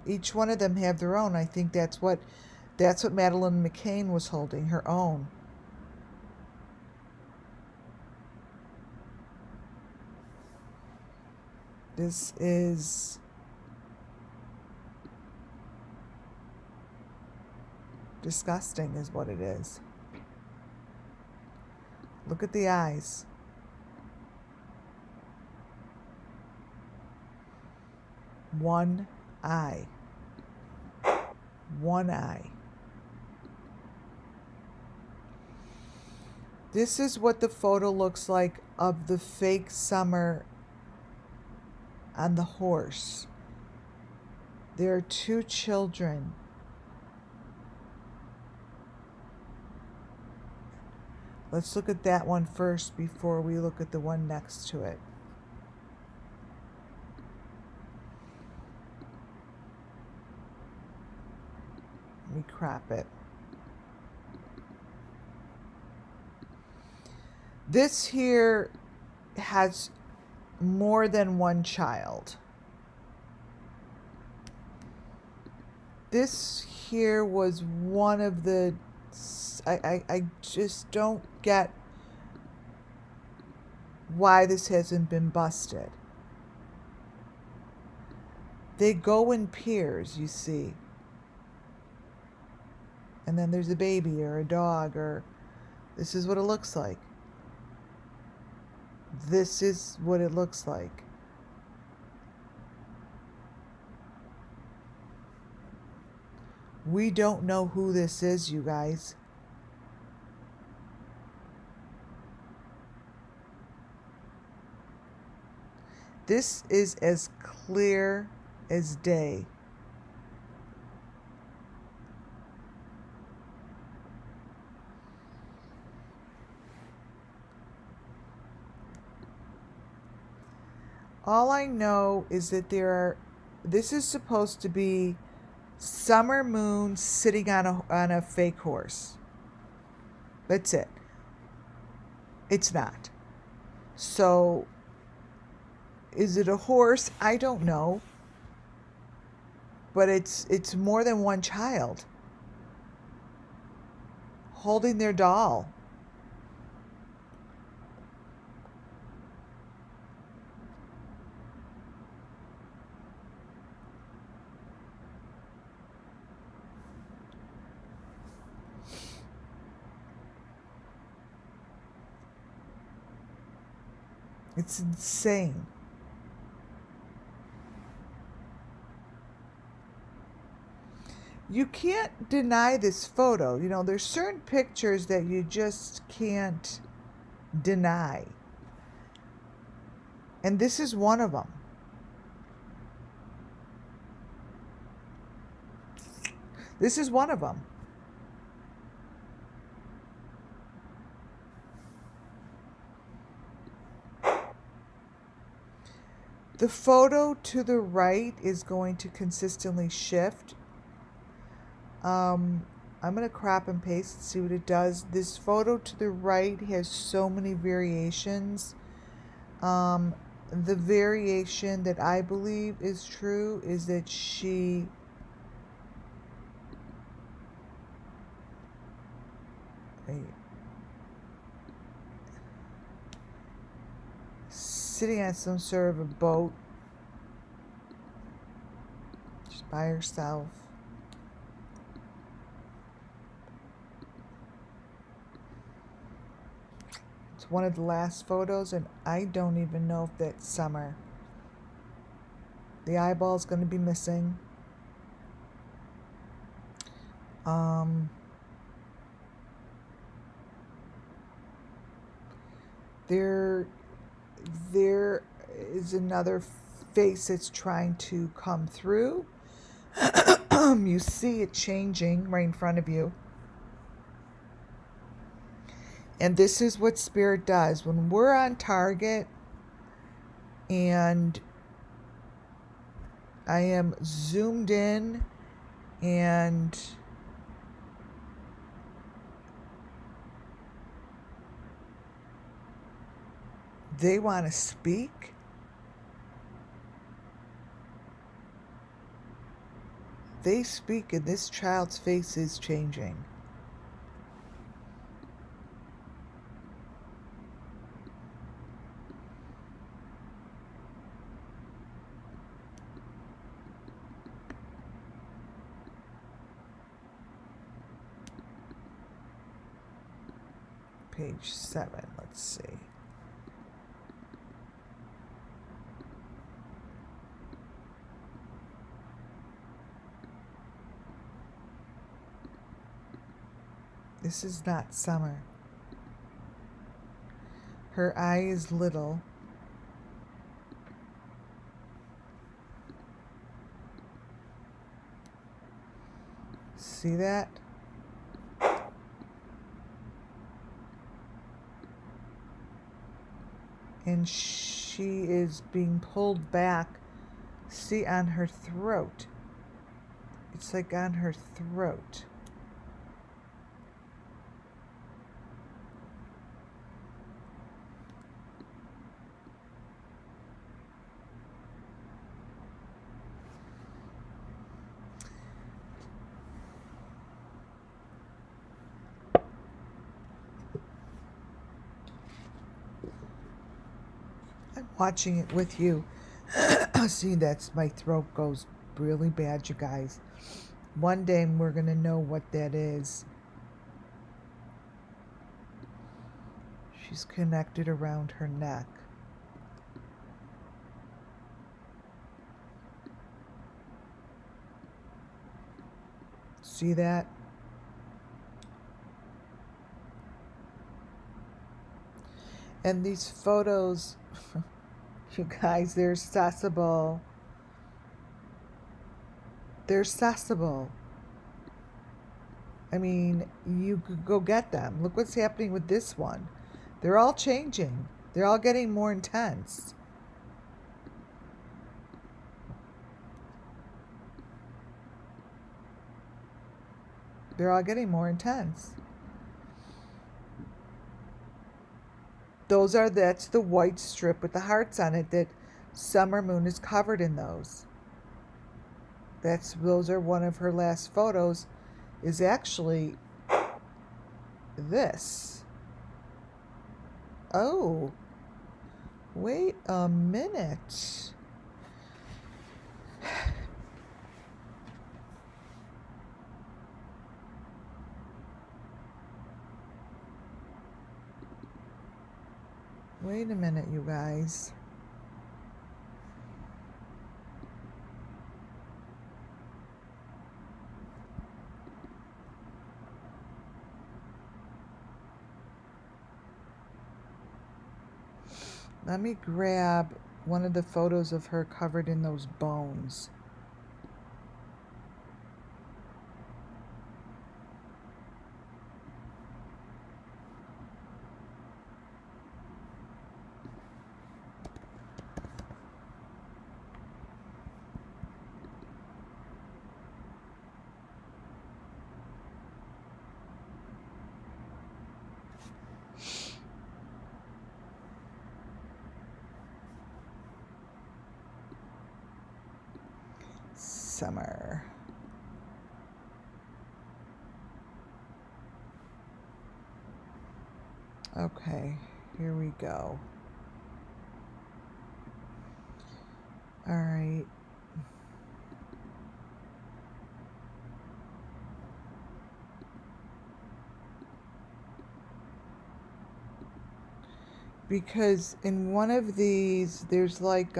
Each one of them have their own. I think that's what Madeleine McCann was holding, her own. This is disgusting is what it is. Look at the eyes. One eye. One eye. This is what the photo looks like of the fake Summer on the horse. There are two children. Let's look at that one first before we look at the one next to it. Let me crop it. This here has more than one child. This here was one of the... I just don't get why this hasn't been busted. They go in pairs, you see. And then there's a baby or a dog, or this is what it looks like. This is what it looks like. We don't know who this is, you guys. This is as clear as day. All I know is that this is supposed to be Summer Moon sitting on a fake horse. That's it. It's not. So, is it a horse? I don't know. But it's more than one child holding their doll. It's insane. You can't deny this photo. You know, there's certain pictures that you just can't deny. And this is one of them. This is one of them. The photo to the right is going to consistently shift. I'm going to crop and paste and see what it does. This photo to the right has so many variations. The variation that I believe is true is that she sitting on some sort of a boat just by herself. It's one of the last photos, and I don't even know if that's summer. The eyeball's going to be missing. There is another face that's trying to come through. You see it changing right in front of you. And this is what Spirit does. When we're on target and I am zoomed in and they want to speak, they speak, and this child's face is changing. Page 7, let's see. This is not summer. Her eye is little. See that? And she is being pulled back. See, on her throat. It's like on her throat. I'm watching it with you. See, that's my throat goes really bad, you guys. One day we're going to know what that is. She's connected around her neck. See that? And these photos, you guys, they're accessible. They're accessible. I mean, you could go get them. Look what's happening with this one. They're all changing. They're all getting more intense. They're all getting more intense. That's the white strip with the hearts on it that Summer Moon is covered in those. Those are one of her last photos, is actually this. Oh, wait a minute. Wait a minute, you guys. Let me grab one of the photos of her covered in those bones. Summer. Okay, here we go. All right. Because in one of these, there's like,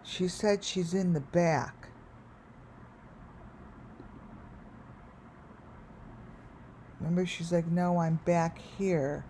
she said she's in the back. Remember, she's like, no, I'm back here.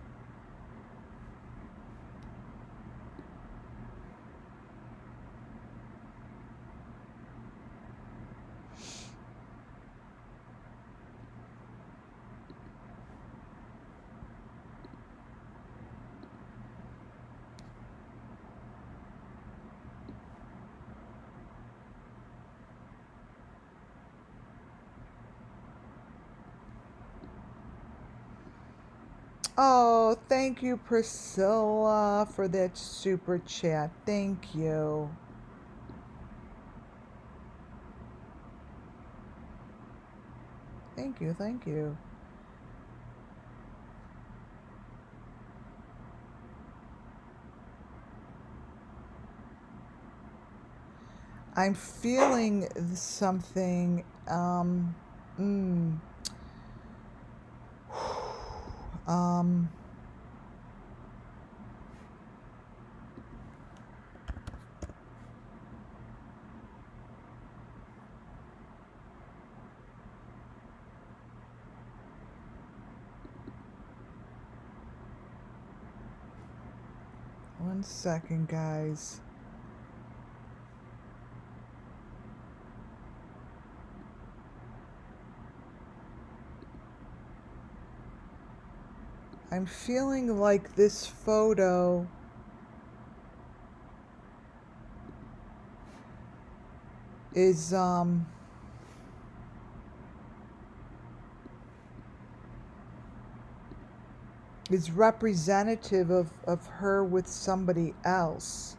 Oh, thank you, Priscilla, for that super chat. Thank you. Thank you, thank you. I'm feeling something, mm, um, one second, guys. I'm feeling like this photo is representative of her with somebody else.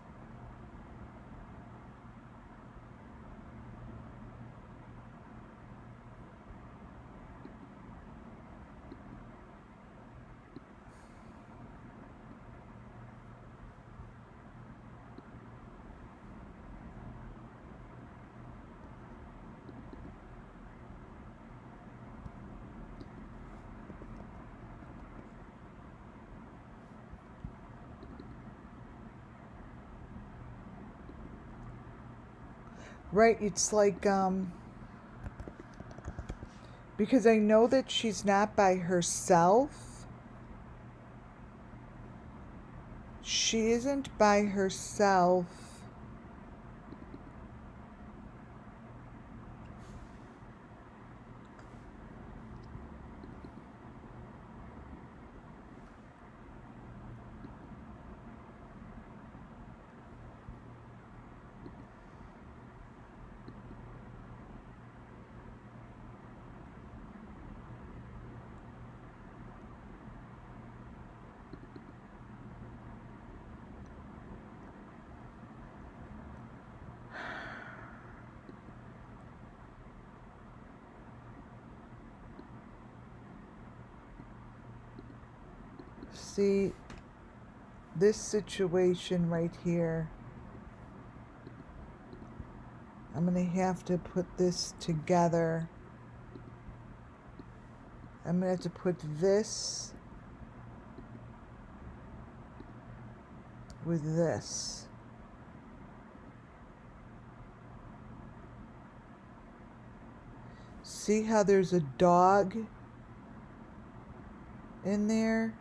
Right, it's like, because I know that she's not by herself. She isn't by herself. See, this situation right here, I'm going to have to put this together. I'm going to have to put this with this. See how there's a dog in there?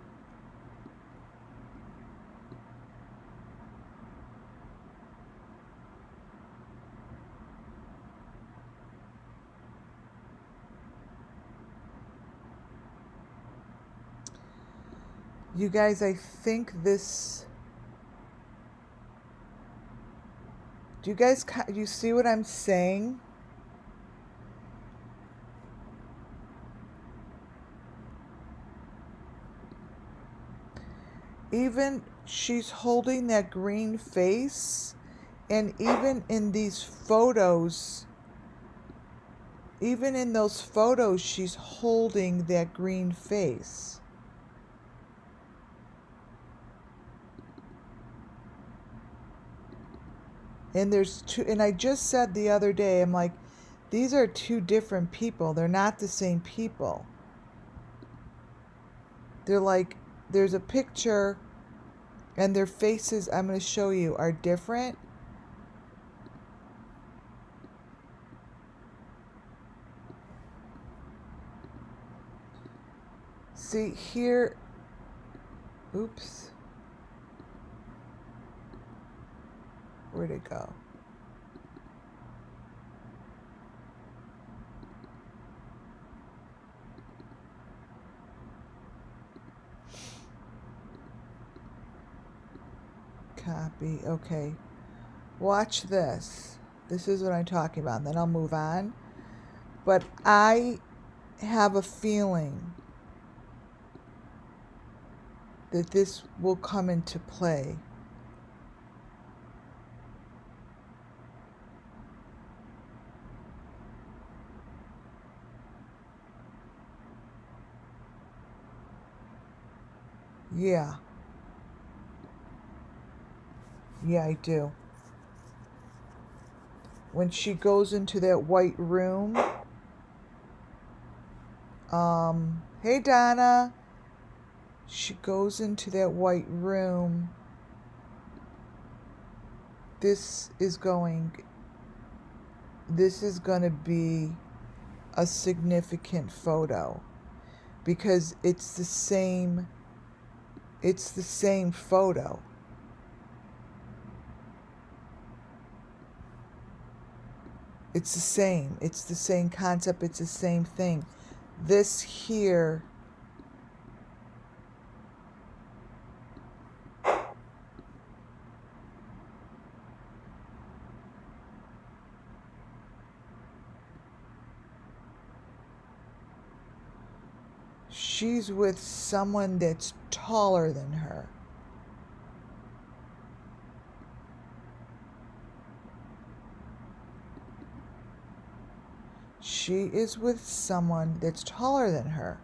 You guys, I think this... Do you see what I'm saying? Even she's holding that green face, and even in these photos, even in those photos, she's holding that green face. And there's two, and I just said the other day, I'm like, these are two different people. They're not the same people. They're like, there's a picture And their faces, I'm going to show you, are different. See here, oops, where'd it go? Copy, okay. Watch this. This is what I'm talking about, and then I'll move on. But I have a feeling that this will come into play. Yeah. Yeah, I do. When she goes into that white room, hey Donna, she goes into that white room. This is going to be a significant photo because it's the same photo. It's the same concept, it's the same thing. This here she's with someone that's taller than her. She is with someone that's taller than her.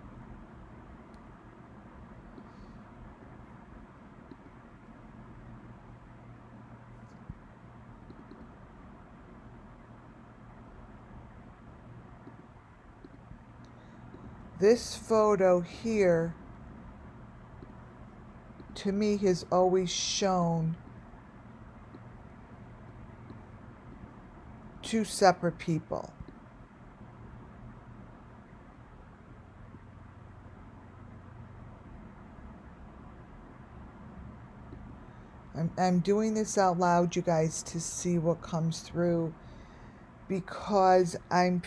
This photo here, to me, has always shown two separate people. I'm doing this out loud, you guys, to see what comes through, because I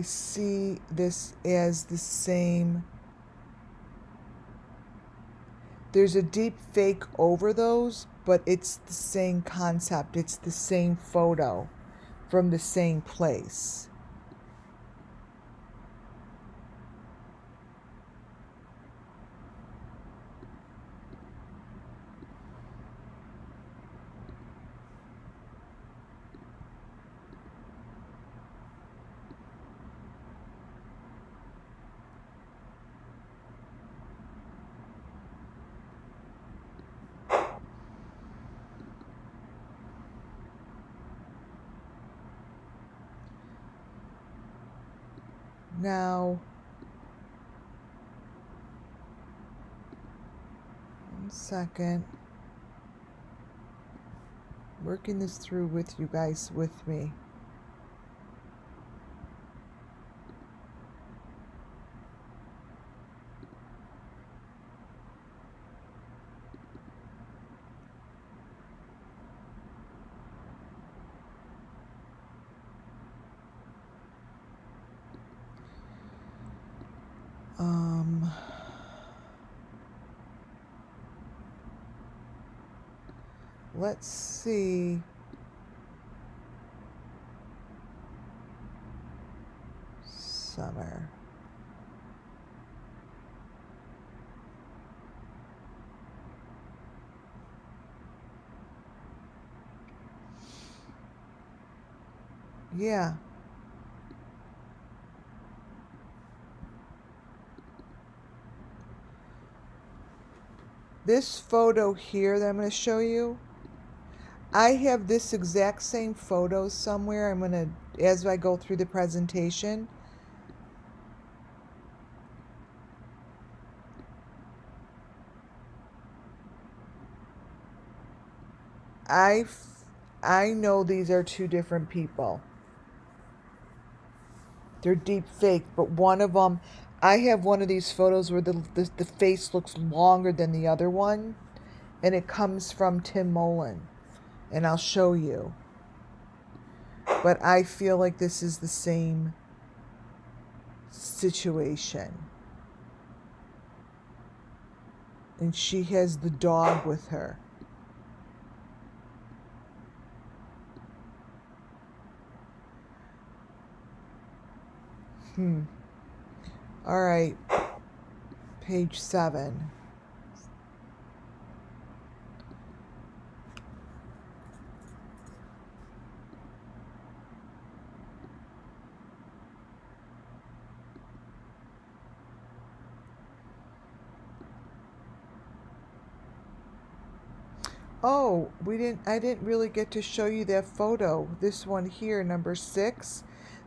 see this as the same. There's a deep fake over those, but it's the same concept. It's the same photo from the same place. Now, one second. Working this through with you guys with me. Let's see. Summer. Yeah. This photo here that I'm going to show you, I have this exact same photo somewhere. I'm going to, as I go through the presentation, I, I know these are two different people. They're deep fake, but one of them, I have one of these photos where the face looks longer than the other one, and it comes from Tim Mullen, and I'll show you. But I feel like this is the same situation. And she has the dog with her. All right. Page 7. Oh, I didn't really get to show you that photo. This one here, number 6.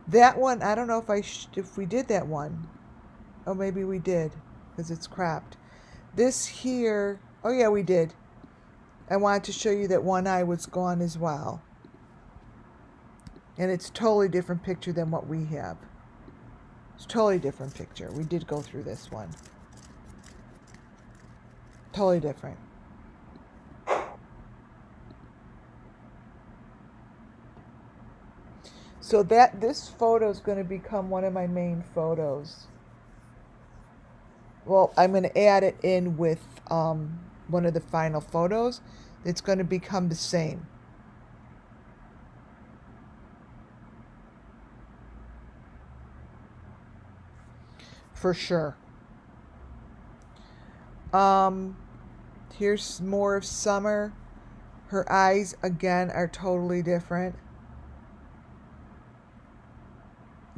That one, I don't know if we did that one. Oh, maybe we did, because it's cropped. This here, oh yeah, we did. I wanted to show you that one eye was gone as well. And it's a totally different picture than what we have. It's a totally different picture. We did go through this one. Totally different. So this photo is going to become one of my main photos. Well, I'm going to add it in with one of the final photos. It's going to become the same. For sure. Here's more of Summer. Her eyes, again, are totally different.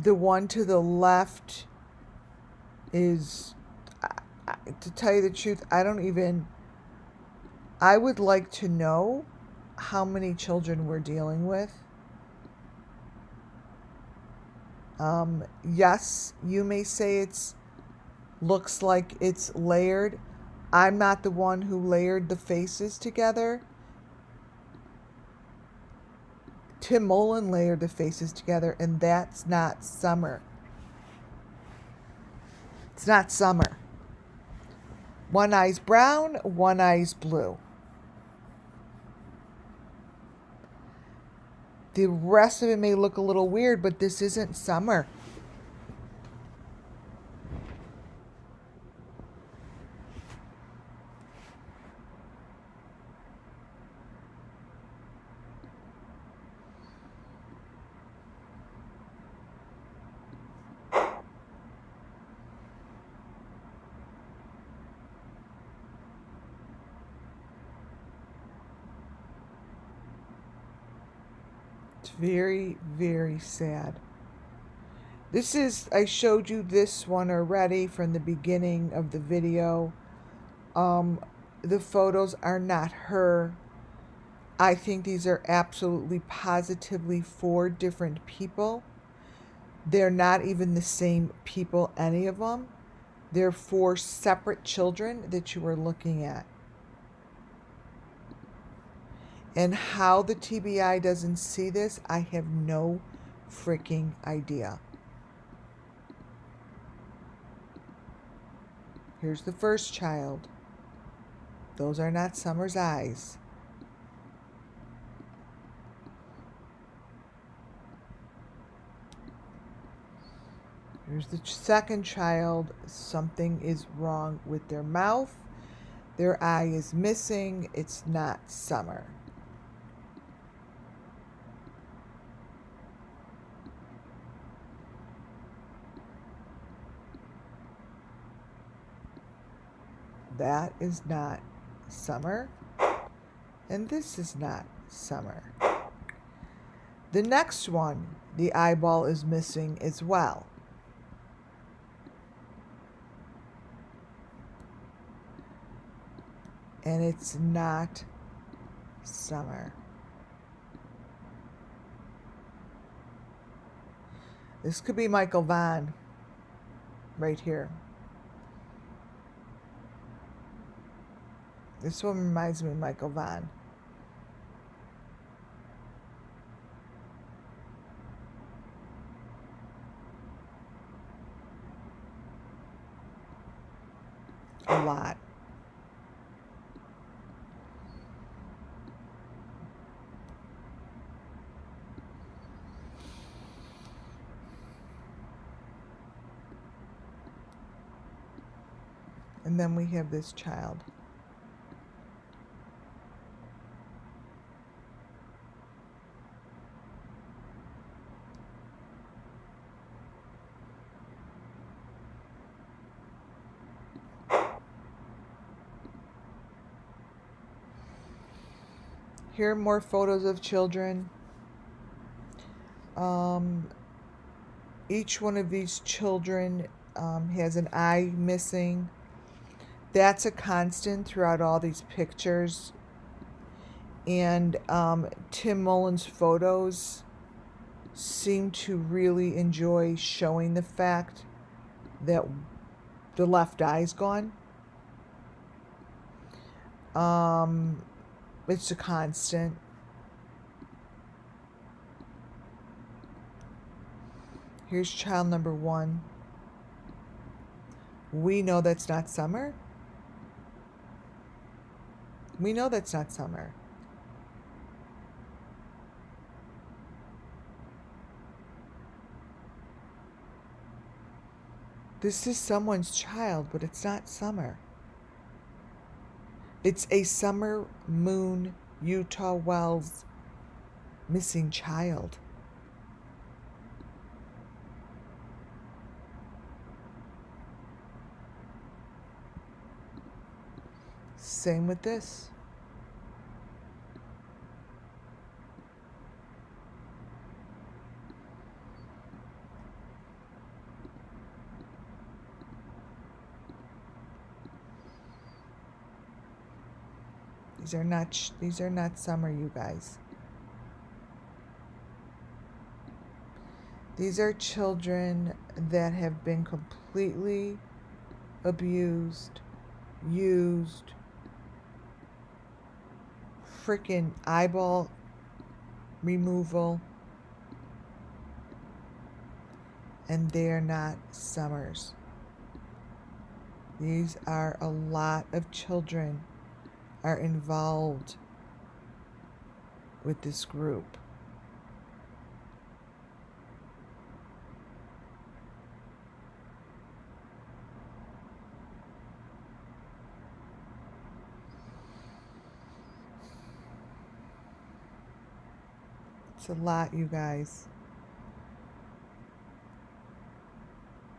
The one to the left is, to tell you the truth, I would like to know how many children we're dealing with. Yes, you may say looks like it's layered. I'm not the one who layered the faces together. Tim Mullen layered the faces together, and that's not Summer. It's not Summer. One eye's brown, one eye's blue. The rest of it may look a little weird, but this isn't Summer. It's very, very sad. I showed you this one already from the beginning of the video. The photos are not her. I think these are absolutely positively 4 different people. They're not even the same people, any of them. They're 4 separate children that you are looking at. And how the TBI doesn't see this, I have no freaking idea. Here's the first child. Those are not Summer's eyes. Here's the second child. Something is wrong with their mouth. Their eye is missing. It's not Summer. That is not Summer. And this is not Summer. The next one, the eyeball is missing as well. And it's not Summer. This could be Michael Vaughn right here. This one reminds me of Michael Vaughn. a lot. And then we have this child. Here are more photos of children. Each one of these children has an eye missing. That's a constant throughout all these pictures. And Tim Mullen's photos seem to really enjoy showing the fact that the left eye's gone. It's a constant. Here's child number 1. We know that's not Summer. We know that's not Summer. This is someone's child, but it's not Summer. It's a Summer Moon Utah Wells missing child. Same with this. These are not Summer, you guys. These are children that have been completely abused, used, freaking eyeball removal, and they're not Summers. These are a lot of children are involved with this group. It's a lot, you guys.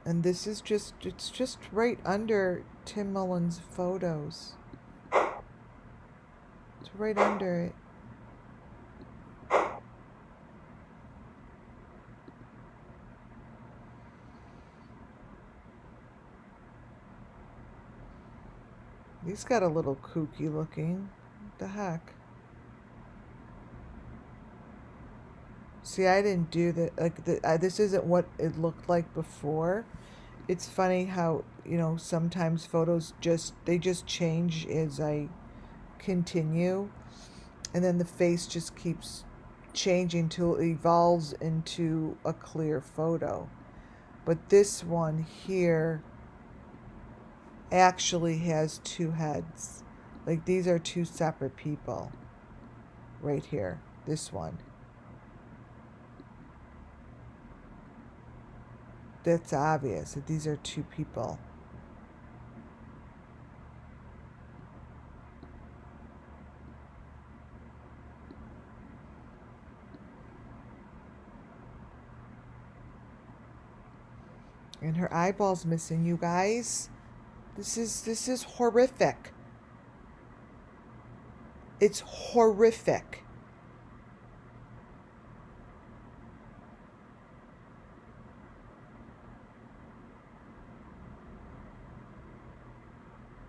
And this is just, it's just right under Tim Mullen's photos. It's right under it. He's got a little kooky looking. What the heck? See, I didn't do that. Like, this isn't what it looked like before. It's funny how, you know, sometimes photos they just change as I continue. And then the face just keeps changing till it evolves into a clear photo. But this one here actually has 2 heads. Like, these are 2 separate people. Right here. This one. That's obvious that these are 2 people. And her eyeball's missing, you guys. This is horrific. It's horrific.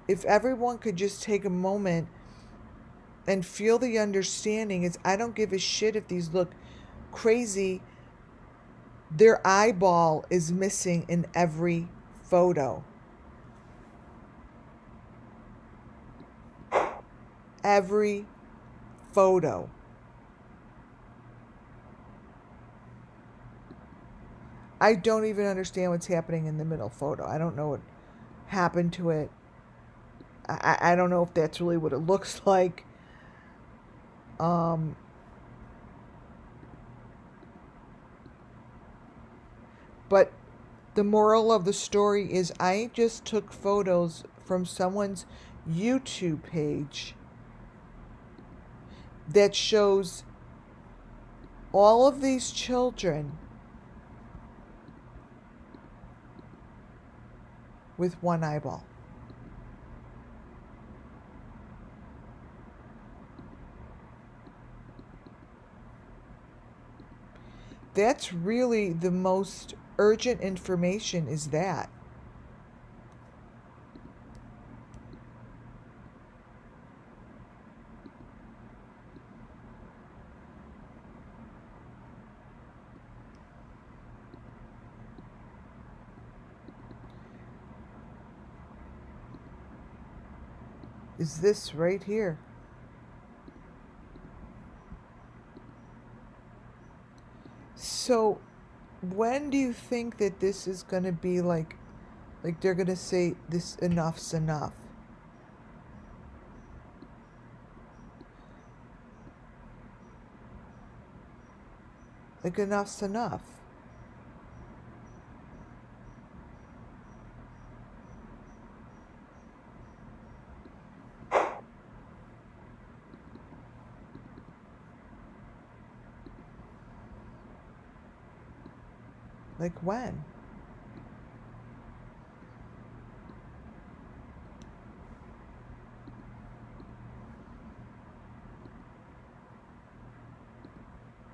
If everyone could just take a moment and feel the understanding, is I don't give a shit if these look crazy. Their eyeball is missing in every photo. Every photo. I don't even understand what's happening in the middle photo. I don't know what happened to it. I don't know if that's really what it looks like. But the moral of the story is I just took photos from someone's YouTube page that shows all of these children with one eyeball. That's really the most urgent information, is that. Is this right here. So when do you think that this is going to be like they're going to say this, enough's enough? Like enough's enough. Like when?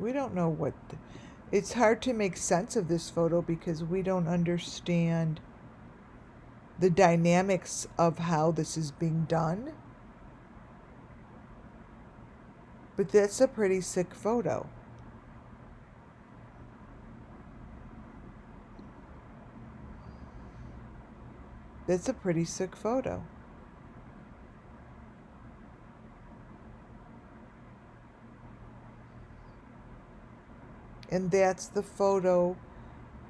We don't know what. It's hard to make sense of this photo because we don't understand the dynamics of how this is being done. But that's a pretty sick photo. That's a pretty sick photo. And that's the photo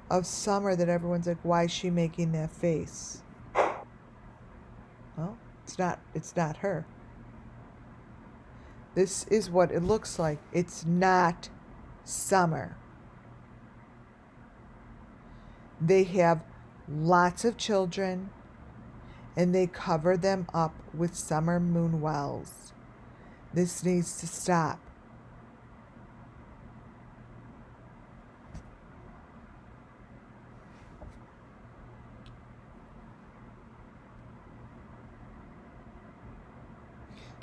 of Summer that everyone's like, why is she making that face? Well, it's not her. This is what it looks like. It's not Summer. They have lots of children and they cover them up with summer moon wells. This needs to stop.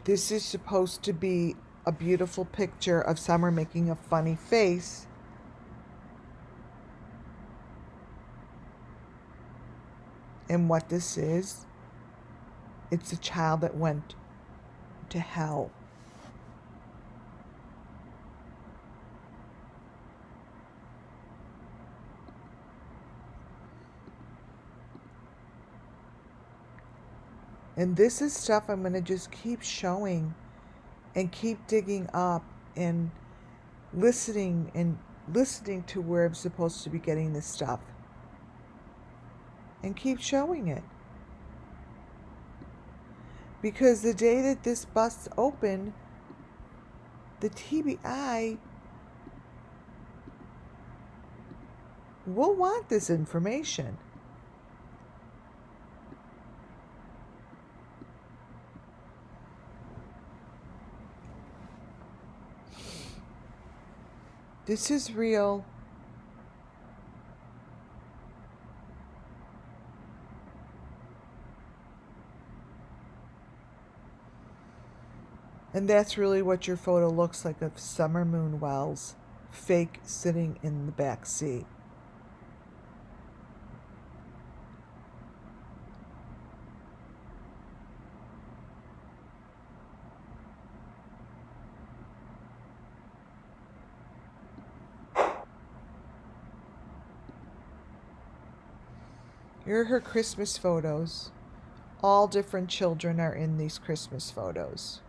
This is supposed to be a beautiful picture of Summer making a funny face. And what this is, it's a child that went to hell. And this is stuff I'm going to just keep showing and keep digging up and listening to where I'm supposed to be getting this stuff. And keep showing it. Because the day that this busts open, the TBI will want this information. This is real. And that's really what your photo looks like of Summer Moon Wells, fake, sitting in the back seat. Here are her Christmas photos. All different children are in these Christmas photos.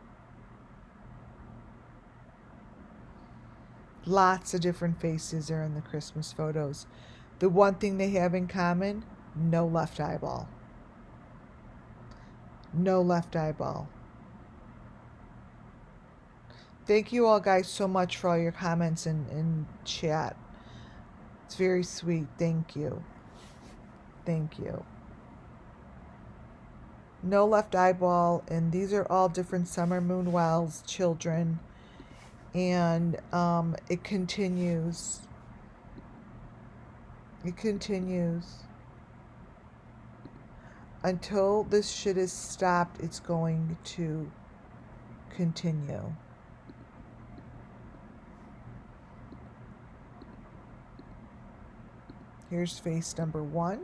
Lots of different faces are in the Christmas photos. The one thing they have in common, no left eyeball. No left eyeball. Thank you all guys so much for all your comments and chat. It's very sweet. Thank you. Thank you. No left eyeball, and these are all different Summer Moon Wells children. And it continues. It continues. Until this shit is stopped, it's going to continue. Here's face number 1.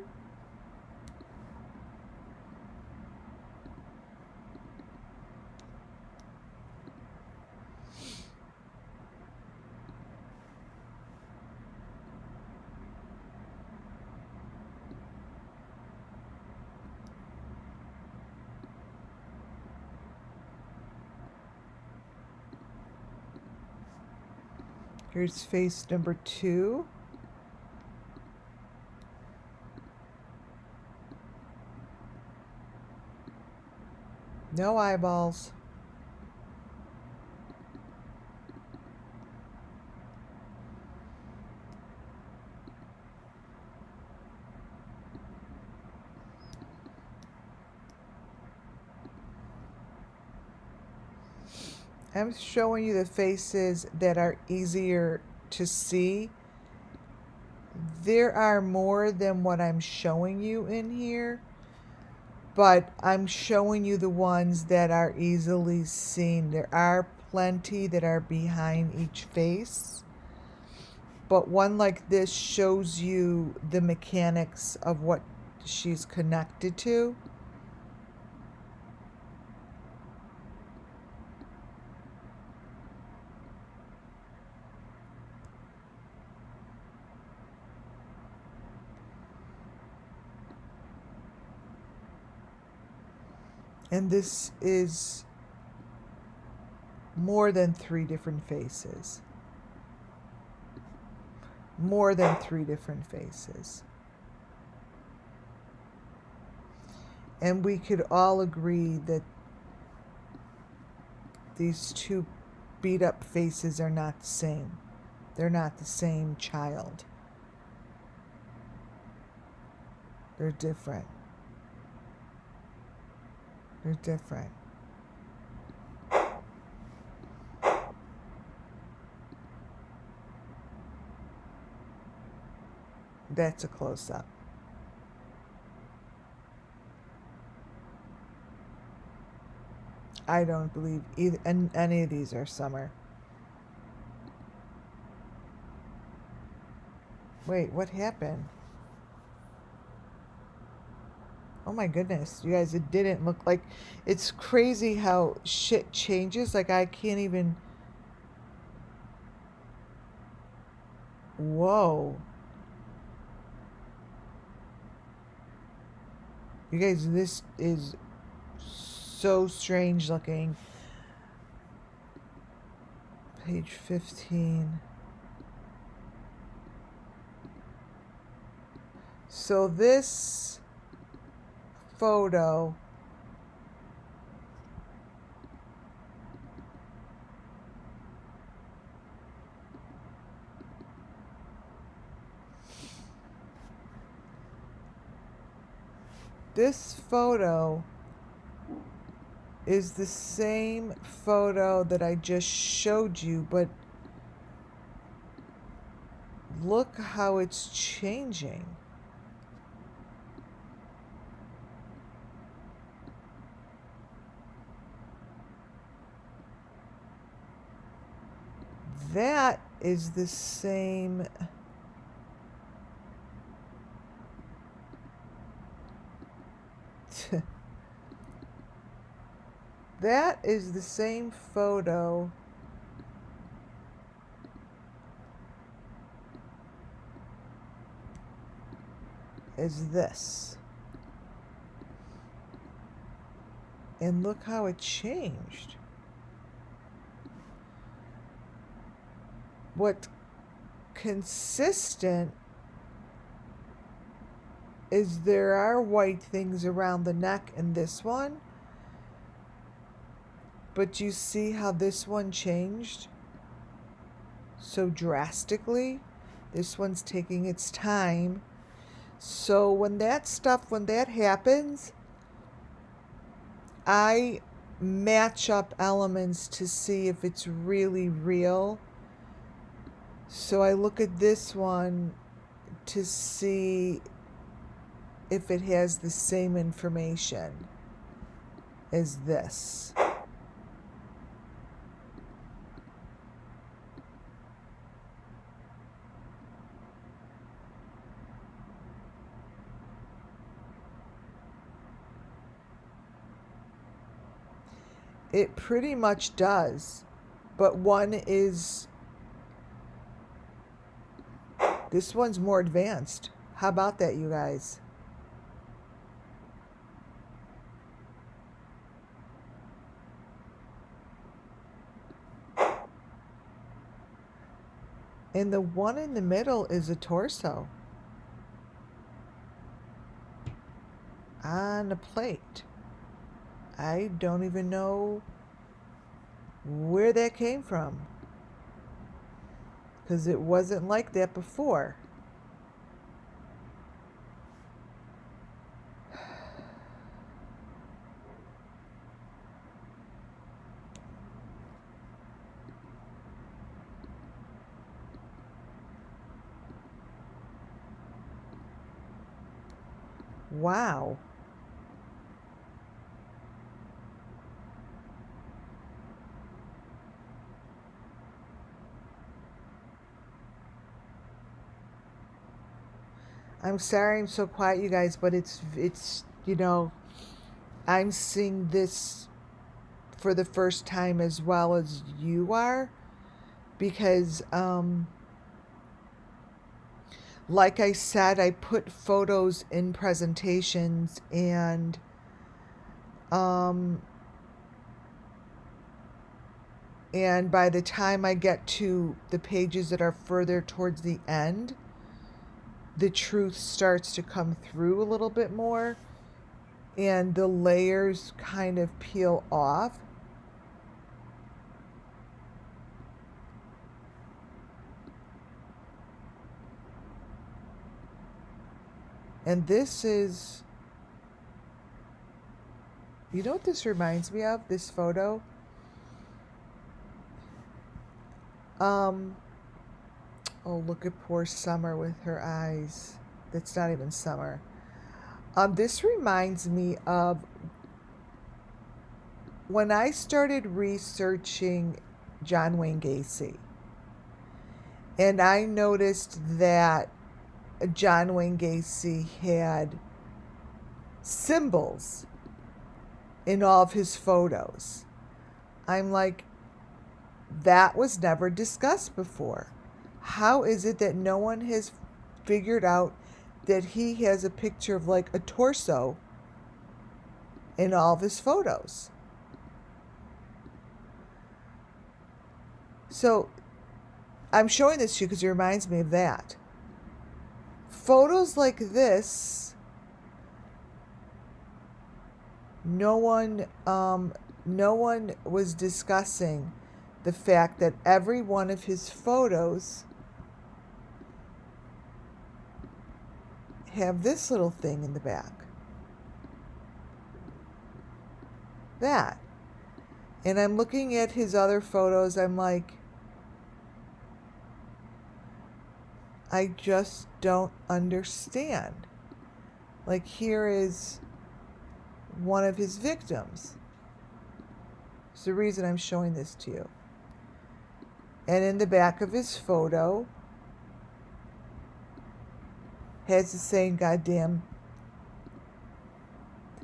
Here's face number 2. No eyeballs. I'm showing you the faces that are easier to see. There are more than what I'm showing you in here, but I'm showing you the ones that are easily seen. There are plenty that are behind each face, but one like this shows you the mechanics of what she's connected to. And this is more than 3 different faces. More than 3 different faces. And we could all agree that these 2 beat up faces are not the same. They're not the same child. They're different. They're different. That's a close-up. I don't believe either, any of these are Summer. Wait, what happened? Oh my goodness, you guys, it didn't look like... It's crazy how shit changes. Like, I can't even... Whoa. You guys, this is so strange looking. Page 15. So this photo is the same photo that I just showed you, but look how it's changing. That is the same. That is the same photo as this. And look how it changed. What's consistent is there are white things around the neck in this one, But you see how this one changed so drastically? This one's taking its time. So when that happens, I match up elements to see if it's really real. So I look at this one to see if it has the same information as this. It pretty much does, but this one's more advanced. How about that, you guys? And the one in the middle is a torso on a plate. I don't even know where that came from, because it wasn't like that before. Wow. I'm sorry I'm so quiet, you guys, but it's you know, I'm seeing this for the first time as well as you are, because like I said, I put photos in presentations, and by the time I get to the pages that are further towards the end, the truth starts to come through a little bit more, and the layers kind of peel off. And this is, you know what this reminds me of, this photo? Oh, look at poor Summer with her eyes. That's not even Summer. This reminds me of when I started researching John Wayne Gacy. And I noticed that John Wayne Gacy had symbols in all of his photos. I'm like, that was never discussed before. How is it that no one has figured out that he has a picture of like a torso in all of his photos? So I'm showing this to you because it reminds me of that. Photos like this, no one was discussing the fact that every one of his photos have this little thing in the back. That. And I'm looking at his other photos, I'm like, I just don't understand. Like, here is one of his victims. It's the reason I'm showing this to you. And in the back of his photo has the same goddamn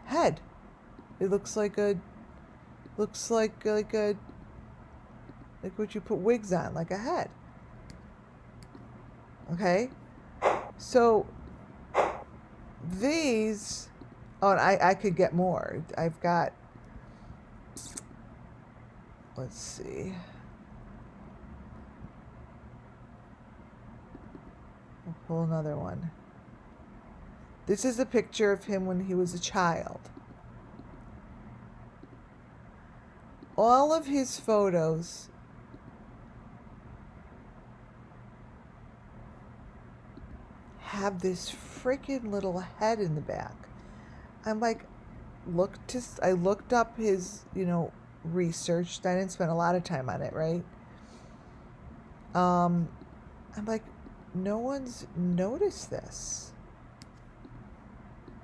head. It looks like like what you put wigs on, like a head. Okay? So these, oh, and I could get more. I've got, let's see. I'll pull another one. This is a picture of him when he was a child. All of his photos have this freaking little head in the back. I'm like, I looked up his, research. I didn't spend a lot of time on it, right? I'm like, no one's noticed this.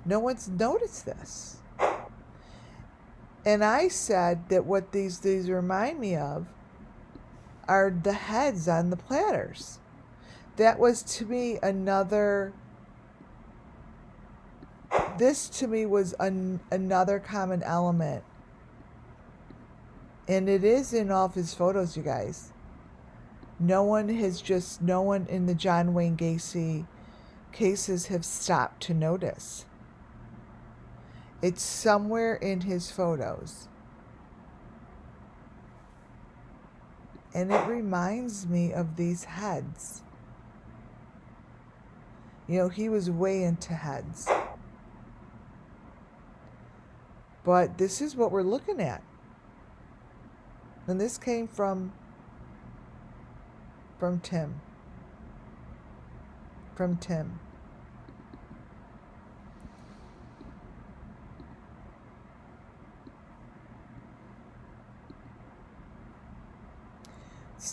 No one's noticed this. And I said that what these remind me of are the heads on the platters. That was to me this to me was another common element. And it is in all of his photos, you guys. No one in the John Wayne Gacy cases have stopped to notice. It's somewhere in his photos. And it reminds me of these heads. He was way into heads. But this is what we're looking at. And this came from Tim. From Tim.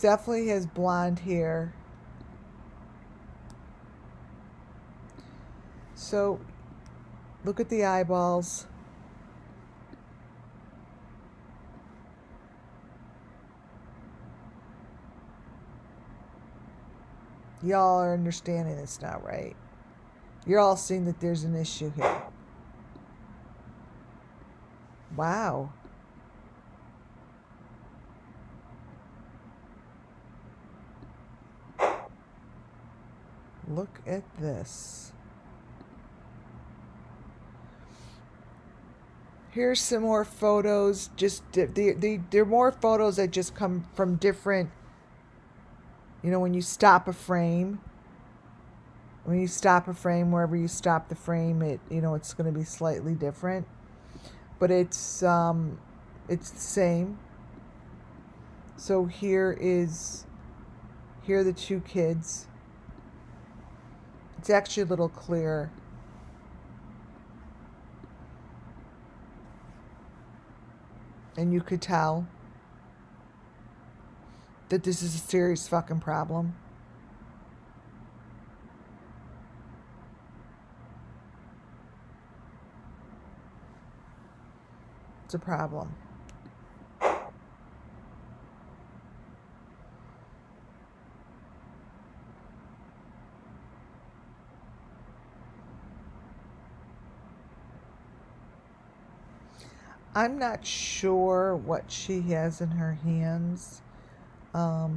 Definitely has blonde hair. So, look at the eyeballs. Y'all are understanding this now, right? You're all seeing that there's an issue here. Wow. Look at this. Here's some more photos. Just they're more photos that just come from different. When you stop a frame. When you stop a frame, wherever you stop the frame, it's going to be slightly different, but it's the same. So here are the two kids. It's actually a little clearer. And you could tell that this is a serious fucking problem. It's a problem. I'm not sure what she has in her hands. I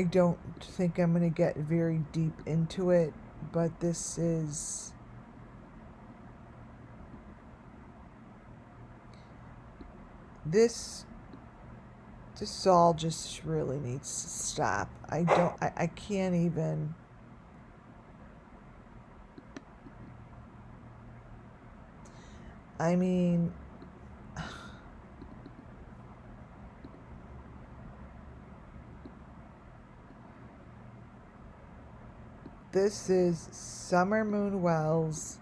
don't think I'm going to get very deep into it, but this all just really needs to stop. I can't even. I mean, this is Summer Moon Wells,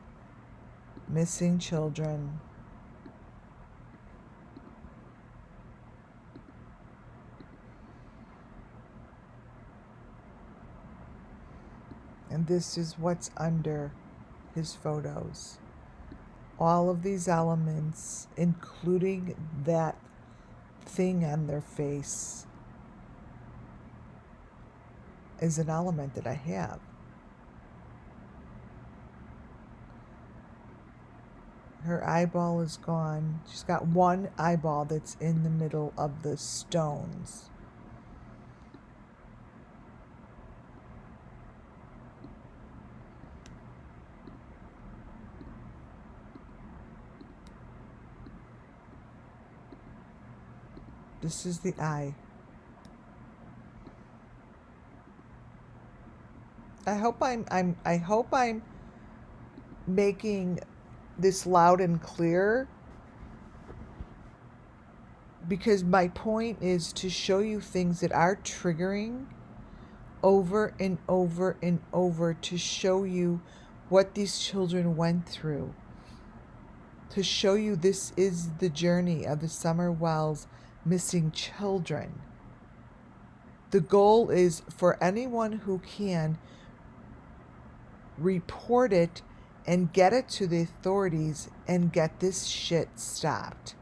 missing children. And this is what's under his photos. All of these elements, including that thing on their face, is an element that I have. Her eyeball is gone. She's got one eyeball that's in the middle of the stones. This is the eye. I hope I'm making this loud and clear because my point is to show you things that are triggering over and over and over, to show you what these children went through, to show you this is the journey of the Summer Wells missing children. The goal is for anyone who can report it and get it to the authorities and get this shit stopped.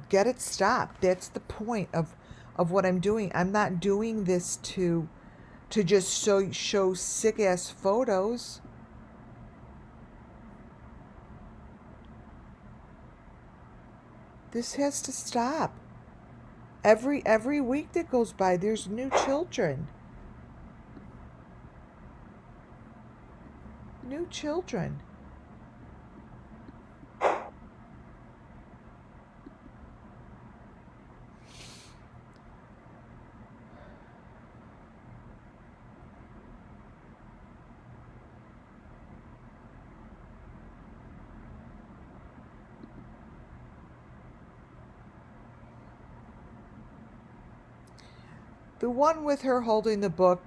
Get it stopped. That's the point of what I'm doing. I'm not doing this to just show sick ass photos. This has to stop. Every week that goes by, there's new children. New children. The one with her holding the book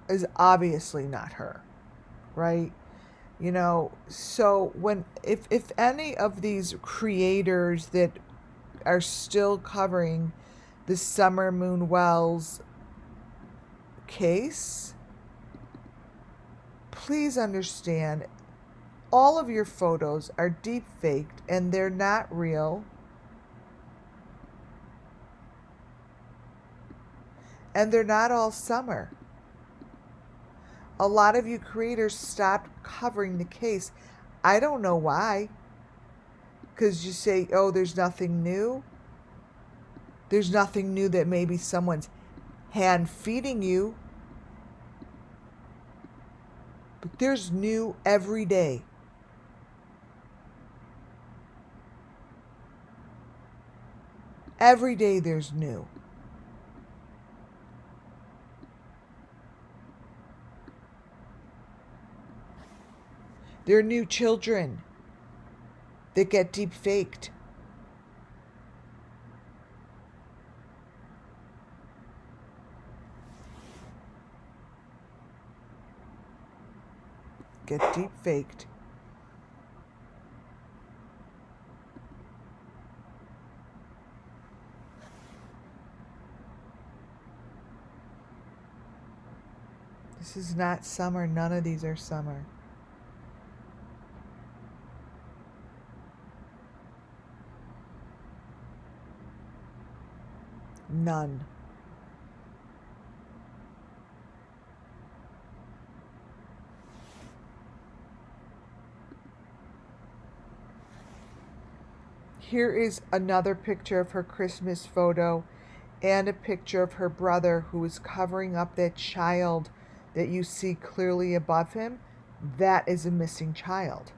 is obviously not her, right? You know, so if any of these creators that are still covering the Summer Moon Wells case, please understand all of your photos are deep faked and they're not real. And they're not all summer. A lot of you creators stopped covering the case. I don't know why. Because you say, oh, there's nothing new. There's nothing new that maybe someone's hand feeding you. But there's new every day. Every day there's new. There are new children that get deep faked. Get deep faked. This is not summer. None of these are summer. None. Here is another picture of her Christmas photo and a picture of her brother who is covering up that child that you see clearly above him. That is a missing child.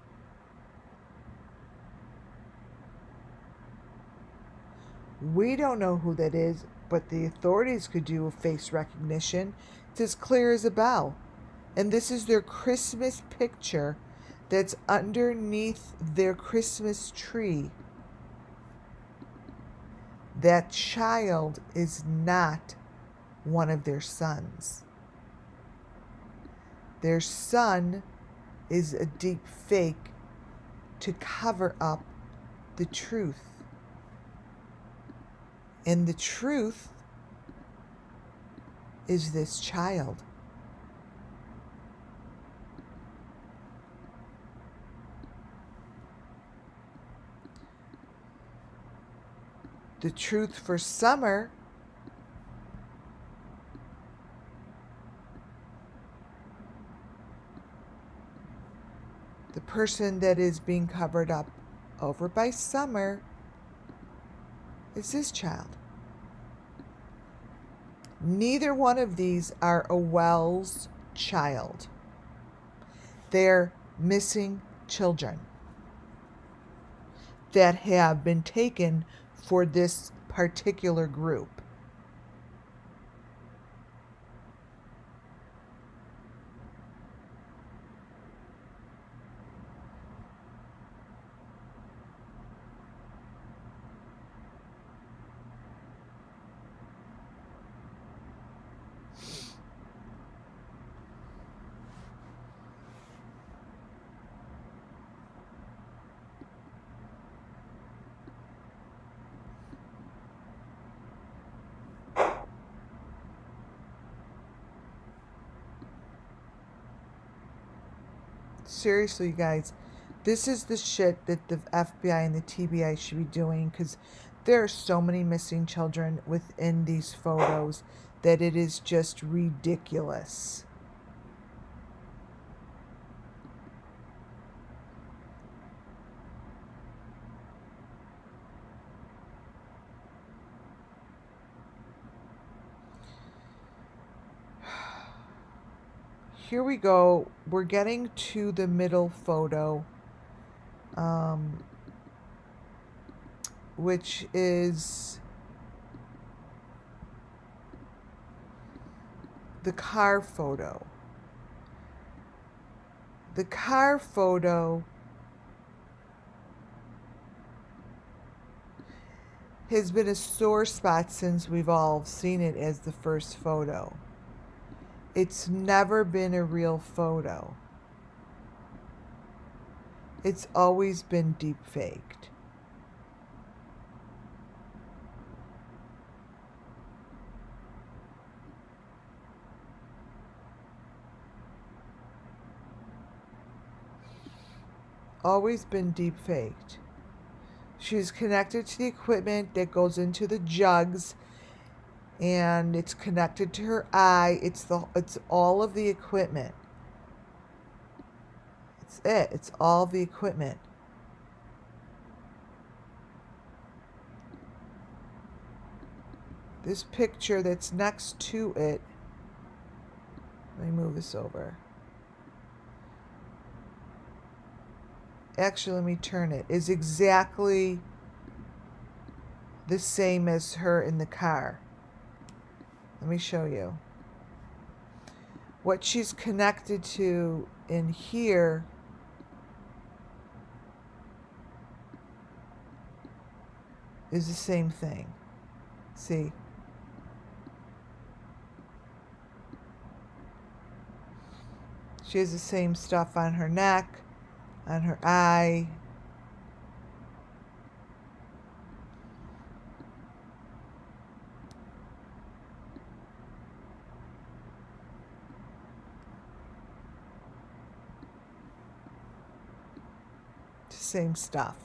We don't know who that is, but the authorities could do a face recognition. It's as clear as a bell. And this is their Christmas picture that's underneath their Christmas tree. That child is not one of their sons. Their son is a deep fake to cover up the truth. And the truth is this child. The truth for summer the person that is being covered up over by summer is this child. Neither one of these are a Wells child. They're missing children that have been taken for this particular group. Seriously, guys, this is the shit that the FBI and the TBI should be doing, because there are so many missing children within these photos that it is just ridiculous. Here we go. We're getting to the middle photo, which is the car photo. The car photo has been a sore spot since we've all seen it as the first photo. It's never been a real photo. It's always been deep faked. Always been deep faked. She's connected to the equipment that goes into the jugs, and it's connected to her eye. It's all of the equipment. It's all the equipment. This picture that's next to it, let me move this over. Actually, let me turn it, is exactly the same as her in the car. Let me show you. What she's connected to in here is the same thing. See? She has the same stuff on her neck, on her eye. Same stuff.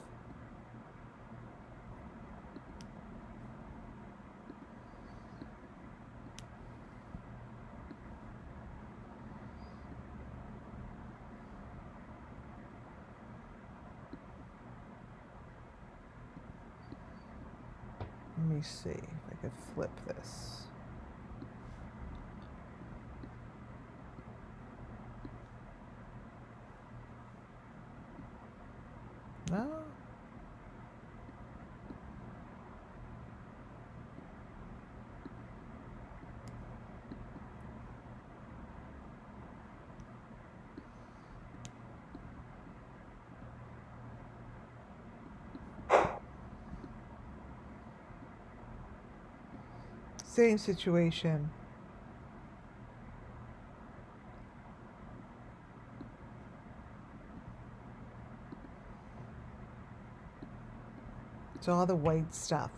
Let me see if I could flip this. No. Same situation. It's all the white stuff.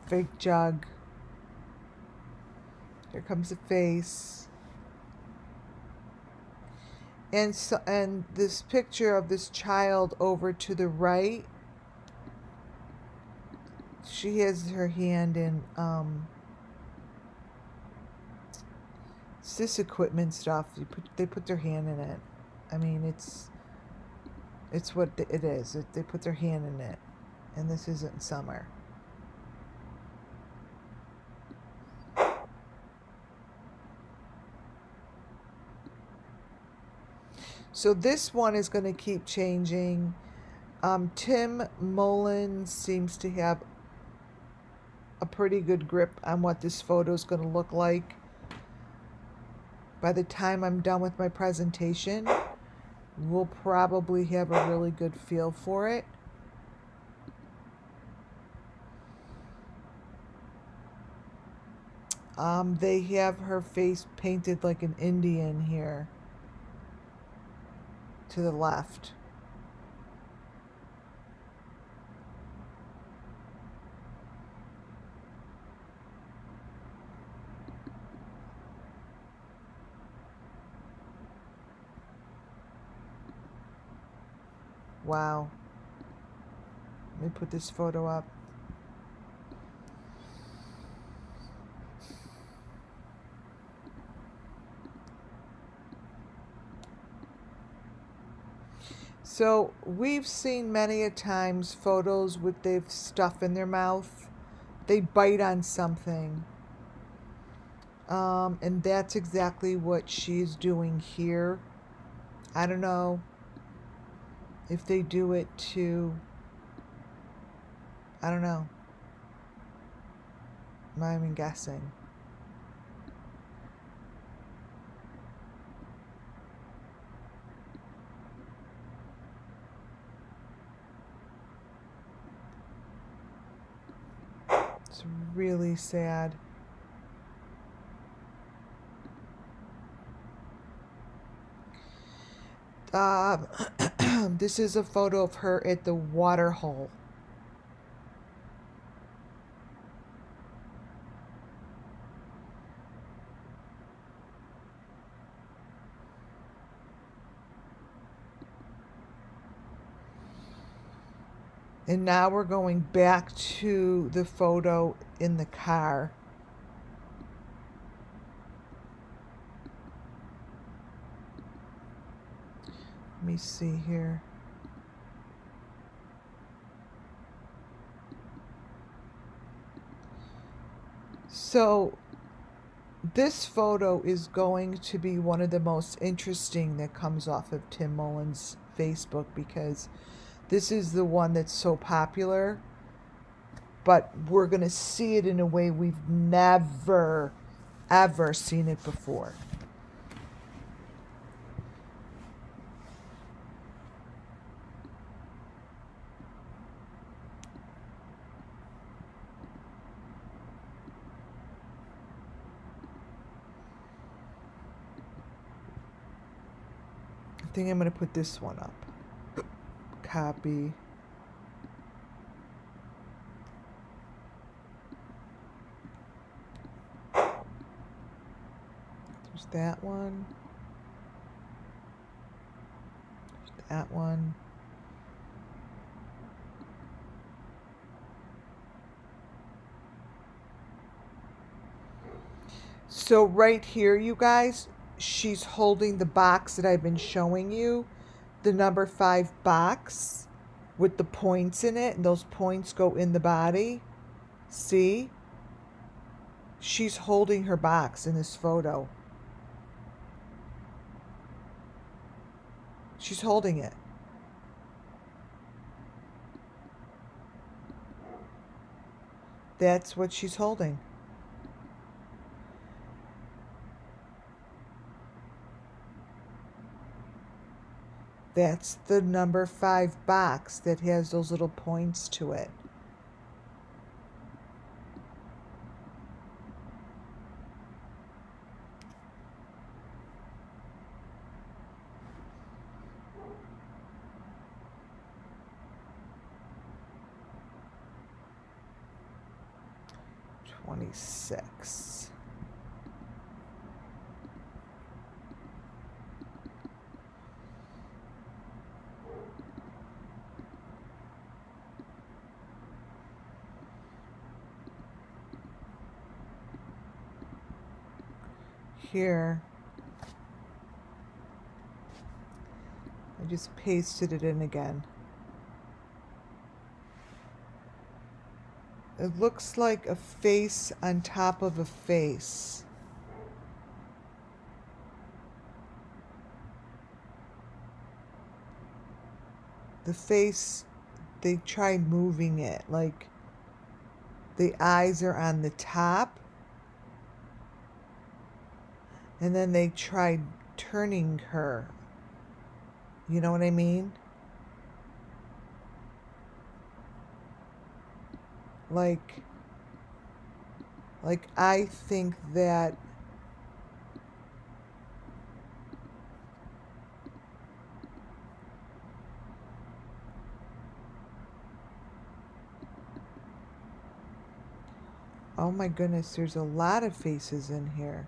Fake jug. Here comes the face. And this picture of this child over to the right, she has her hand in it's this equipment stuff. They put their hand in it. I mean, it's It's what it is. They put their hand in it. And this isn't summer. So this one is going to keep changing. Tim Mullins seems to have a pretty good grip on what this photo is going to look like. By the time I'm done with my presentation, we'll probably have a really good feel for it. They have her face painted like an Indian here to the left. Wow. Let me put this photo up. So we've seen many a times photos with they've stuff in their mouth. They bite on something. And that's exactly what she's doing here. I don't know if they do it to, I don't know. I'm not even guessing. It's really sad. This is a photo of her at the water hole. And now we're going back to the photo in the car. Let me see here. So this photo is going to be one of the most interesting that comes off of Tim Mullins' Facebook, because this is the one that's so popular, but we're going to see it in a way we've never, ever seen it before. I think I'm going to put this one up. Copy. There's that one. There's that one. So right here, you guys, she's holding the box that I've been showing you, the number 5 box with the points in it, and those points go in the body. See? She's holding her box in this photo. She's holding it. That's what she's holding. That's the number 5 box that has those little points to it. $26. Here, I just pasted it in again. It looks like a face on top of a face. The face, they tried moving it, like the eyes are on the top, and then they tried turning her. You know what I mean? Like I think that oh my goodness, there's a lot of faces in here.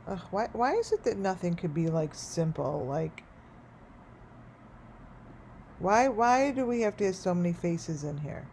Ugh, why is it that nothing could be like simple? Like why do we have to have so many faces in here?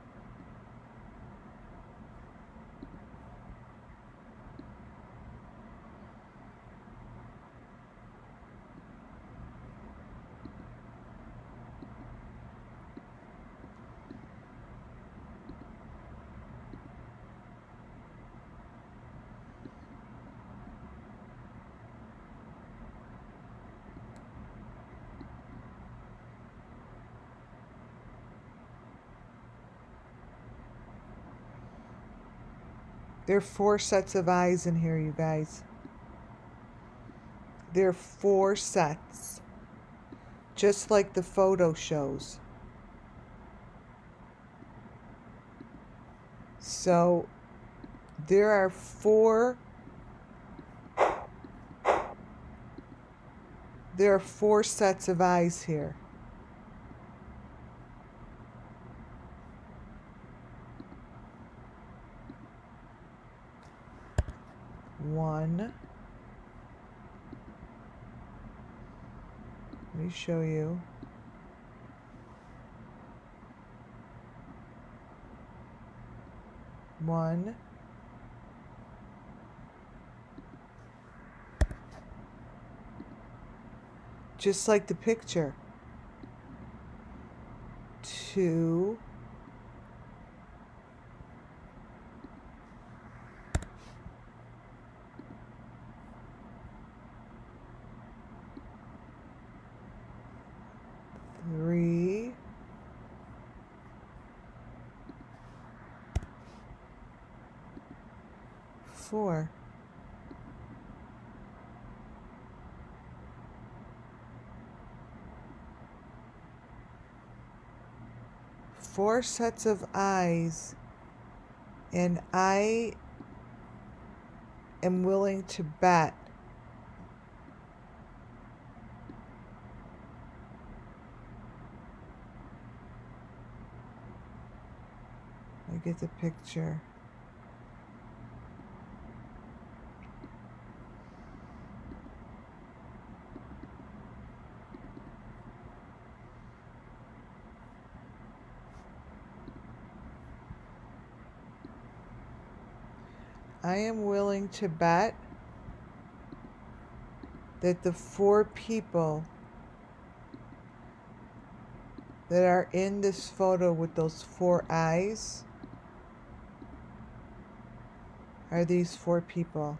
There are 4 sets of eyes in here, you guys. There are 4 sets. Just like the photo shows. So there are 4 sets of eyes here. One. Let me show you. One. Just like the picture. 2. 3. 4. 4 sets of eyes, and I am willing to bet I get the picture. I am willing to bet that the 4 people that are in this photo with those 4 eyes are these 4 people.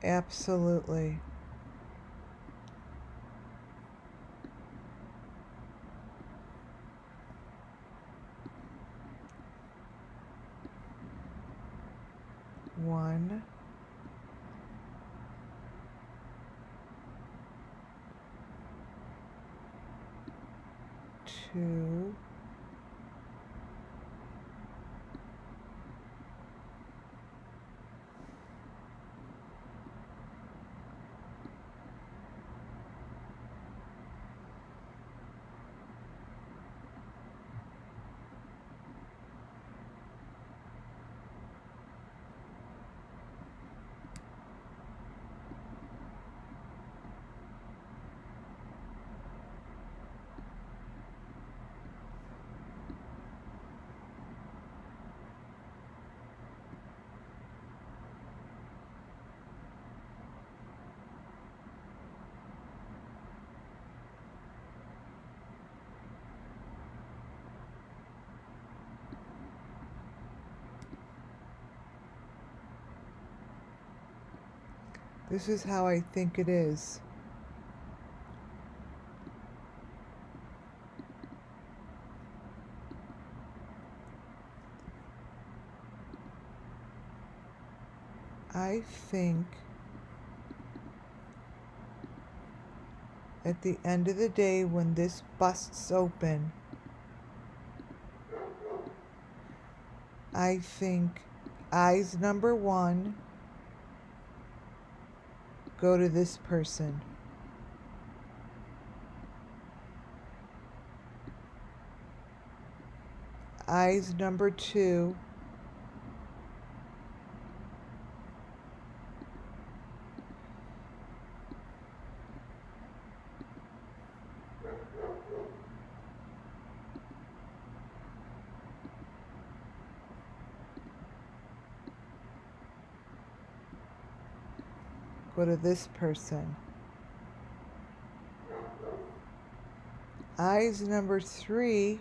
Absolutely. One. 2. 3. This is how I think it is. I think at the end of the day, when this busts open, I think eyes number 1 go to this person. Eyes number 2 go to this person. Eyes number 3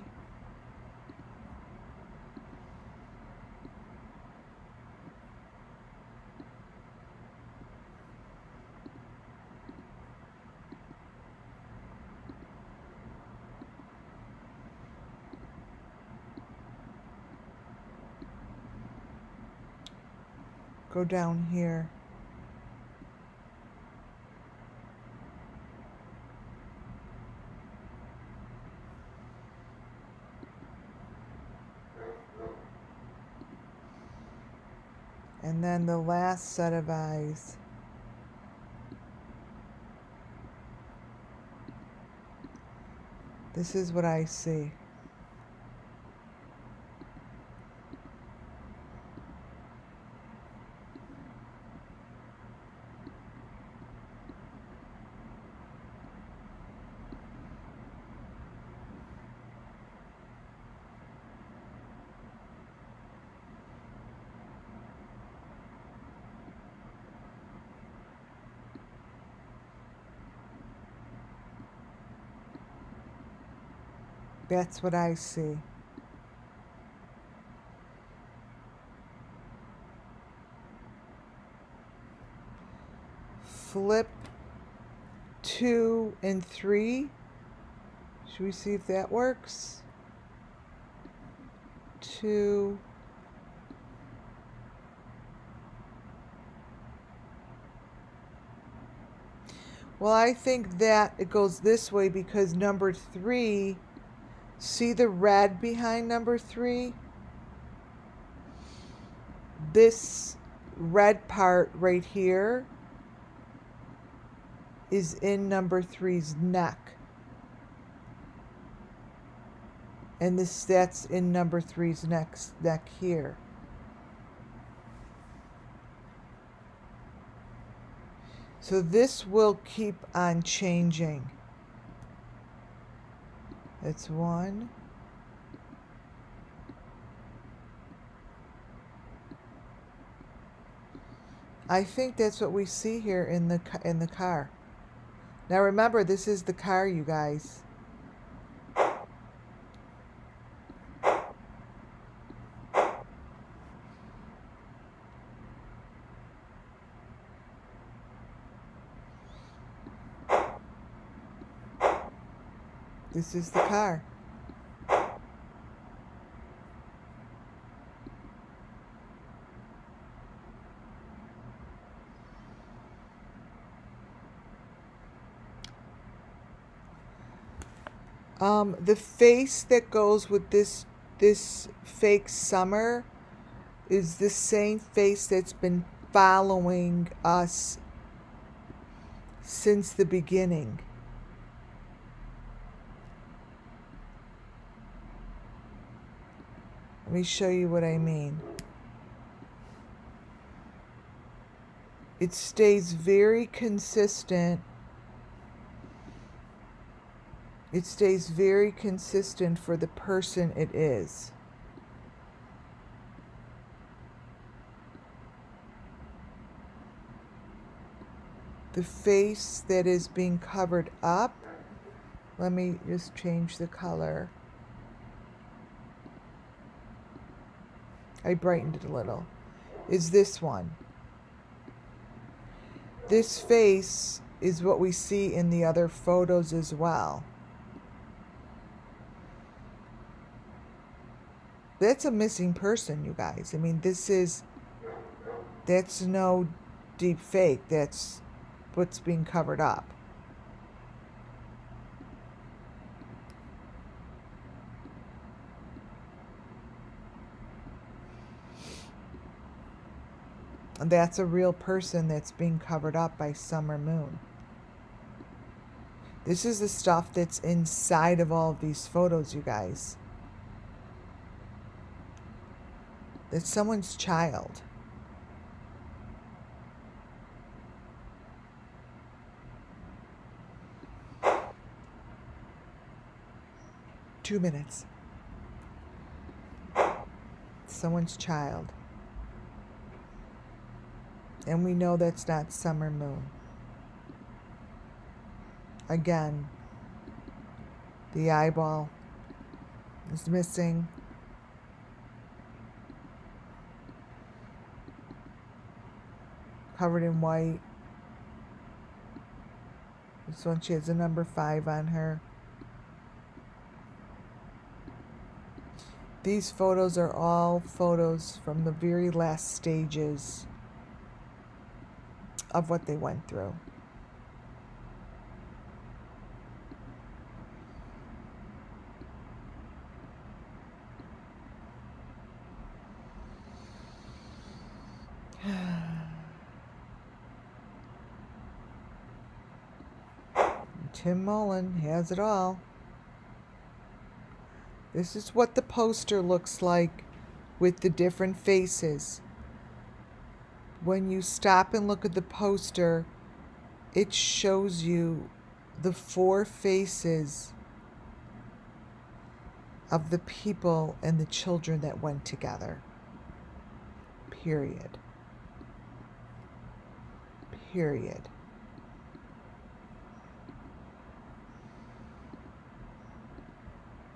go down here. And then the last set of eyes. This is what I see. That's what I see. Flip 2 and 3. Should we see if that works? 2. Well, I think that it goes this way because number 3, see the red behind number 3? This red part right here is in number 3's neck. And that's in number 3's neck here. So this will keep on changing. That's 1. I think that's what we see here in the car. Now remember, this is the car, you guys. This is the car. The face that goes with this fake summer is the same face that's been following us since the beginning. Let me show you what I mean. It stays very consistent. It stays very consistent for the person it is. The face that is being covered up, let me just change the color. I brightened it a little. Is this one. This face is what we see in the other photos as well. That's a missing person, you guys. I mean, that's no deep fake. That's what's being covered up. And that's a real person that's being covered up by Summer Moon. This is the stuff that's inside of all of these photos, you guys. It's someone's child. Two minutes. Someone's child. And we know that's not Summer Moon. Again, the eyeball is missing. Covered in white. This one, she has a number 5 on her. These photos are all photos from the very last stages of what they went through. Tim Mullen has it all. This is what the poster looks like with the different faces. When you stop and look at the poster, it shows you the 4 faces of the people and the children that went together. Period. Period.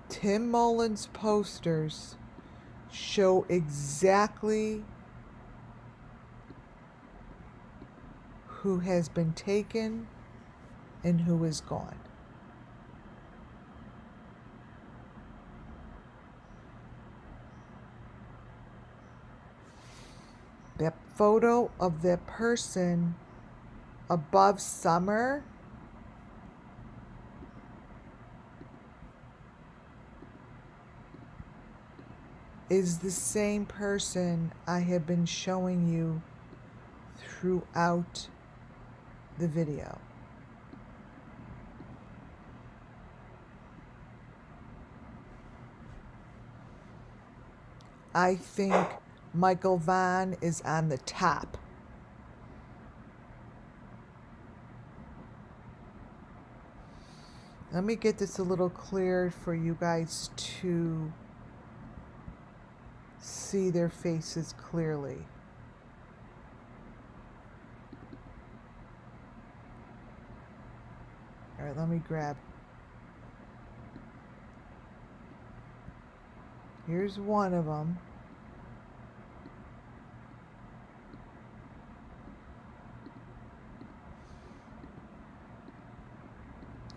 Tim Mullen's posters show exactly who has been taken and who is gone. That photo of that person above Summer is the same person I have been showing you throughout the video. I think Michael Vaughn is on the top. Let me get this a little clearer for you guys to see their faces clearly. All right, let me grab. Here's one of them.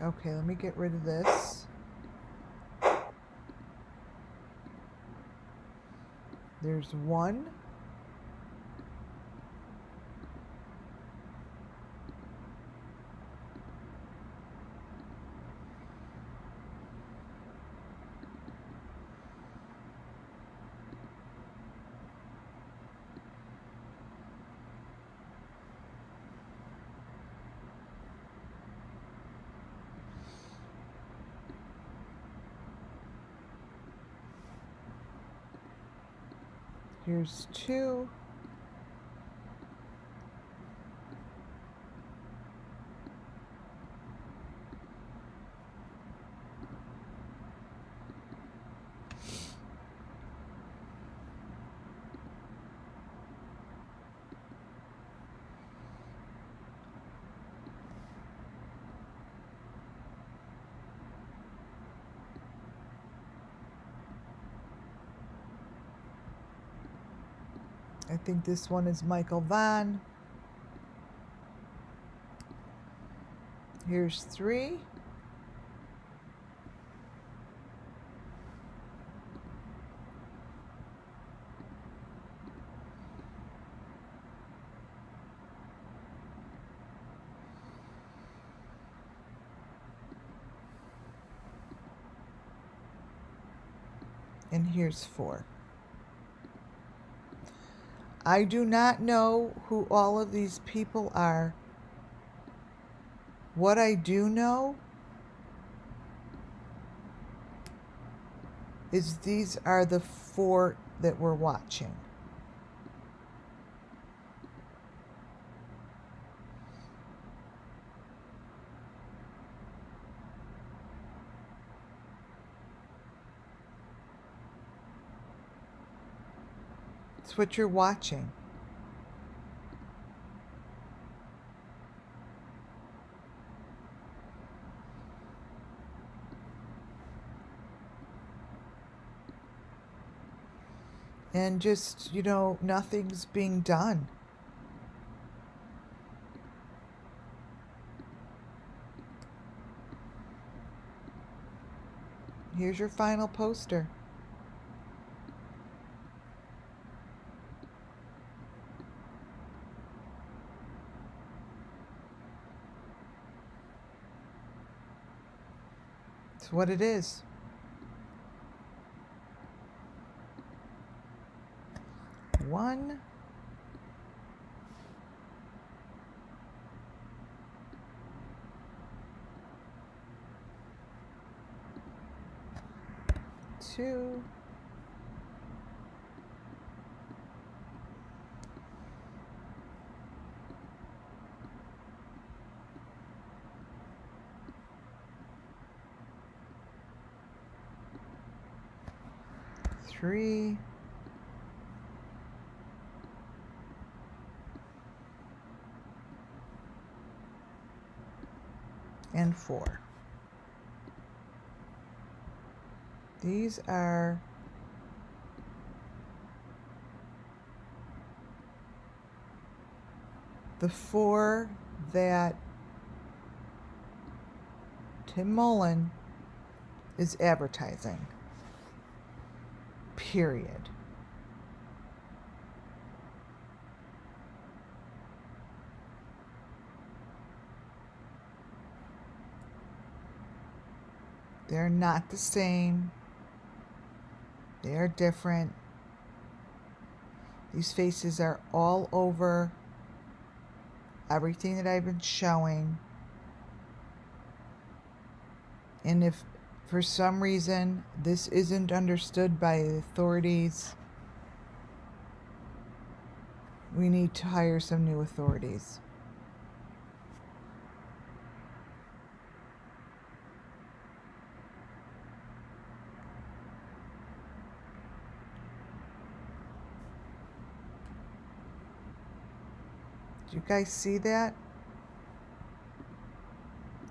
Okay, let me get rid of this. There's one. Here's two. I think this one is Michael Vaughn. Here's 3. And here's 4. I do not know who all of these people are. What I do know is these are the 4 that we're watching. It's what you're watching. And just, nothing's being done. Here's your final poster. It's what it is. One, two, three, and 4. These are the 4 that Tim Mullen is advertising. Period. They're not the same. They are different. These faces are all over everything that I've been showing. And if for some reason this isn't understood by the authorities, we need to hire some new authorities. Do you guys see that?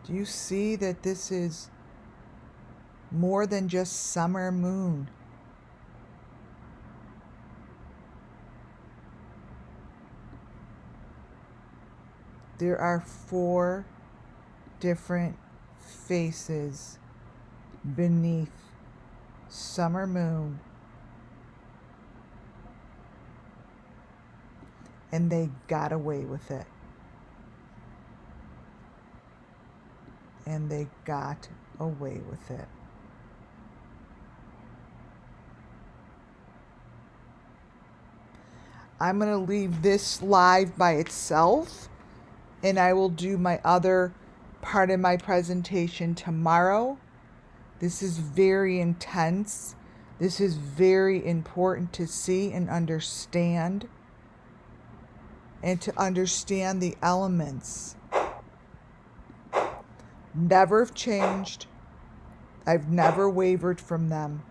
Do you see that this is more than just summer moon? There are 4 different faces beneath summer moon, and they got away with it. And they got away with it. I'm going to leave this live by itself, and I will do my other part of my presentation tomorrow. This is very intense. This is very important to see and understand, and to understand the elements. Never have changed. I've never wavered from them.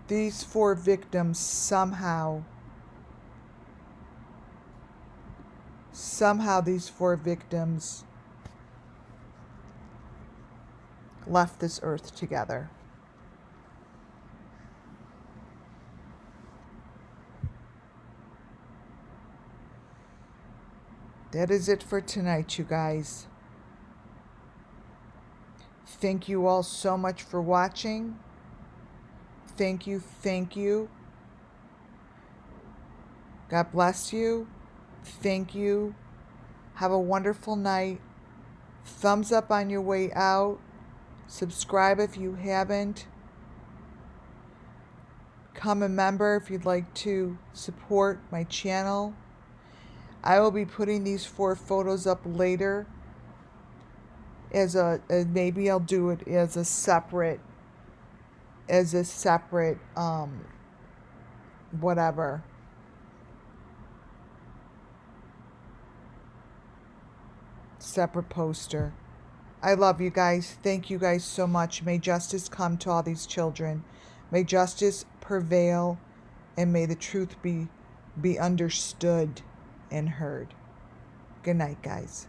These 4 victims somehow these 4 victims left this earth together. That is it for tonight, you guys. Thank you all so much for watching. Thank you. Thank you. God bless you. Thank you. Have a wonderful night. Thumbs up on your way out. Subscribe if you haven't. Become a member if you'd like to support my channel. I will be putting these 4 photos up later as maybe I'll do it as a separate whatever. Separate poster. I love you guys. Thank you guys so much. May justice come to all these children. May justice prevail, and may the truth be understood and heard. Good night, guys.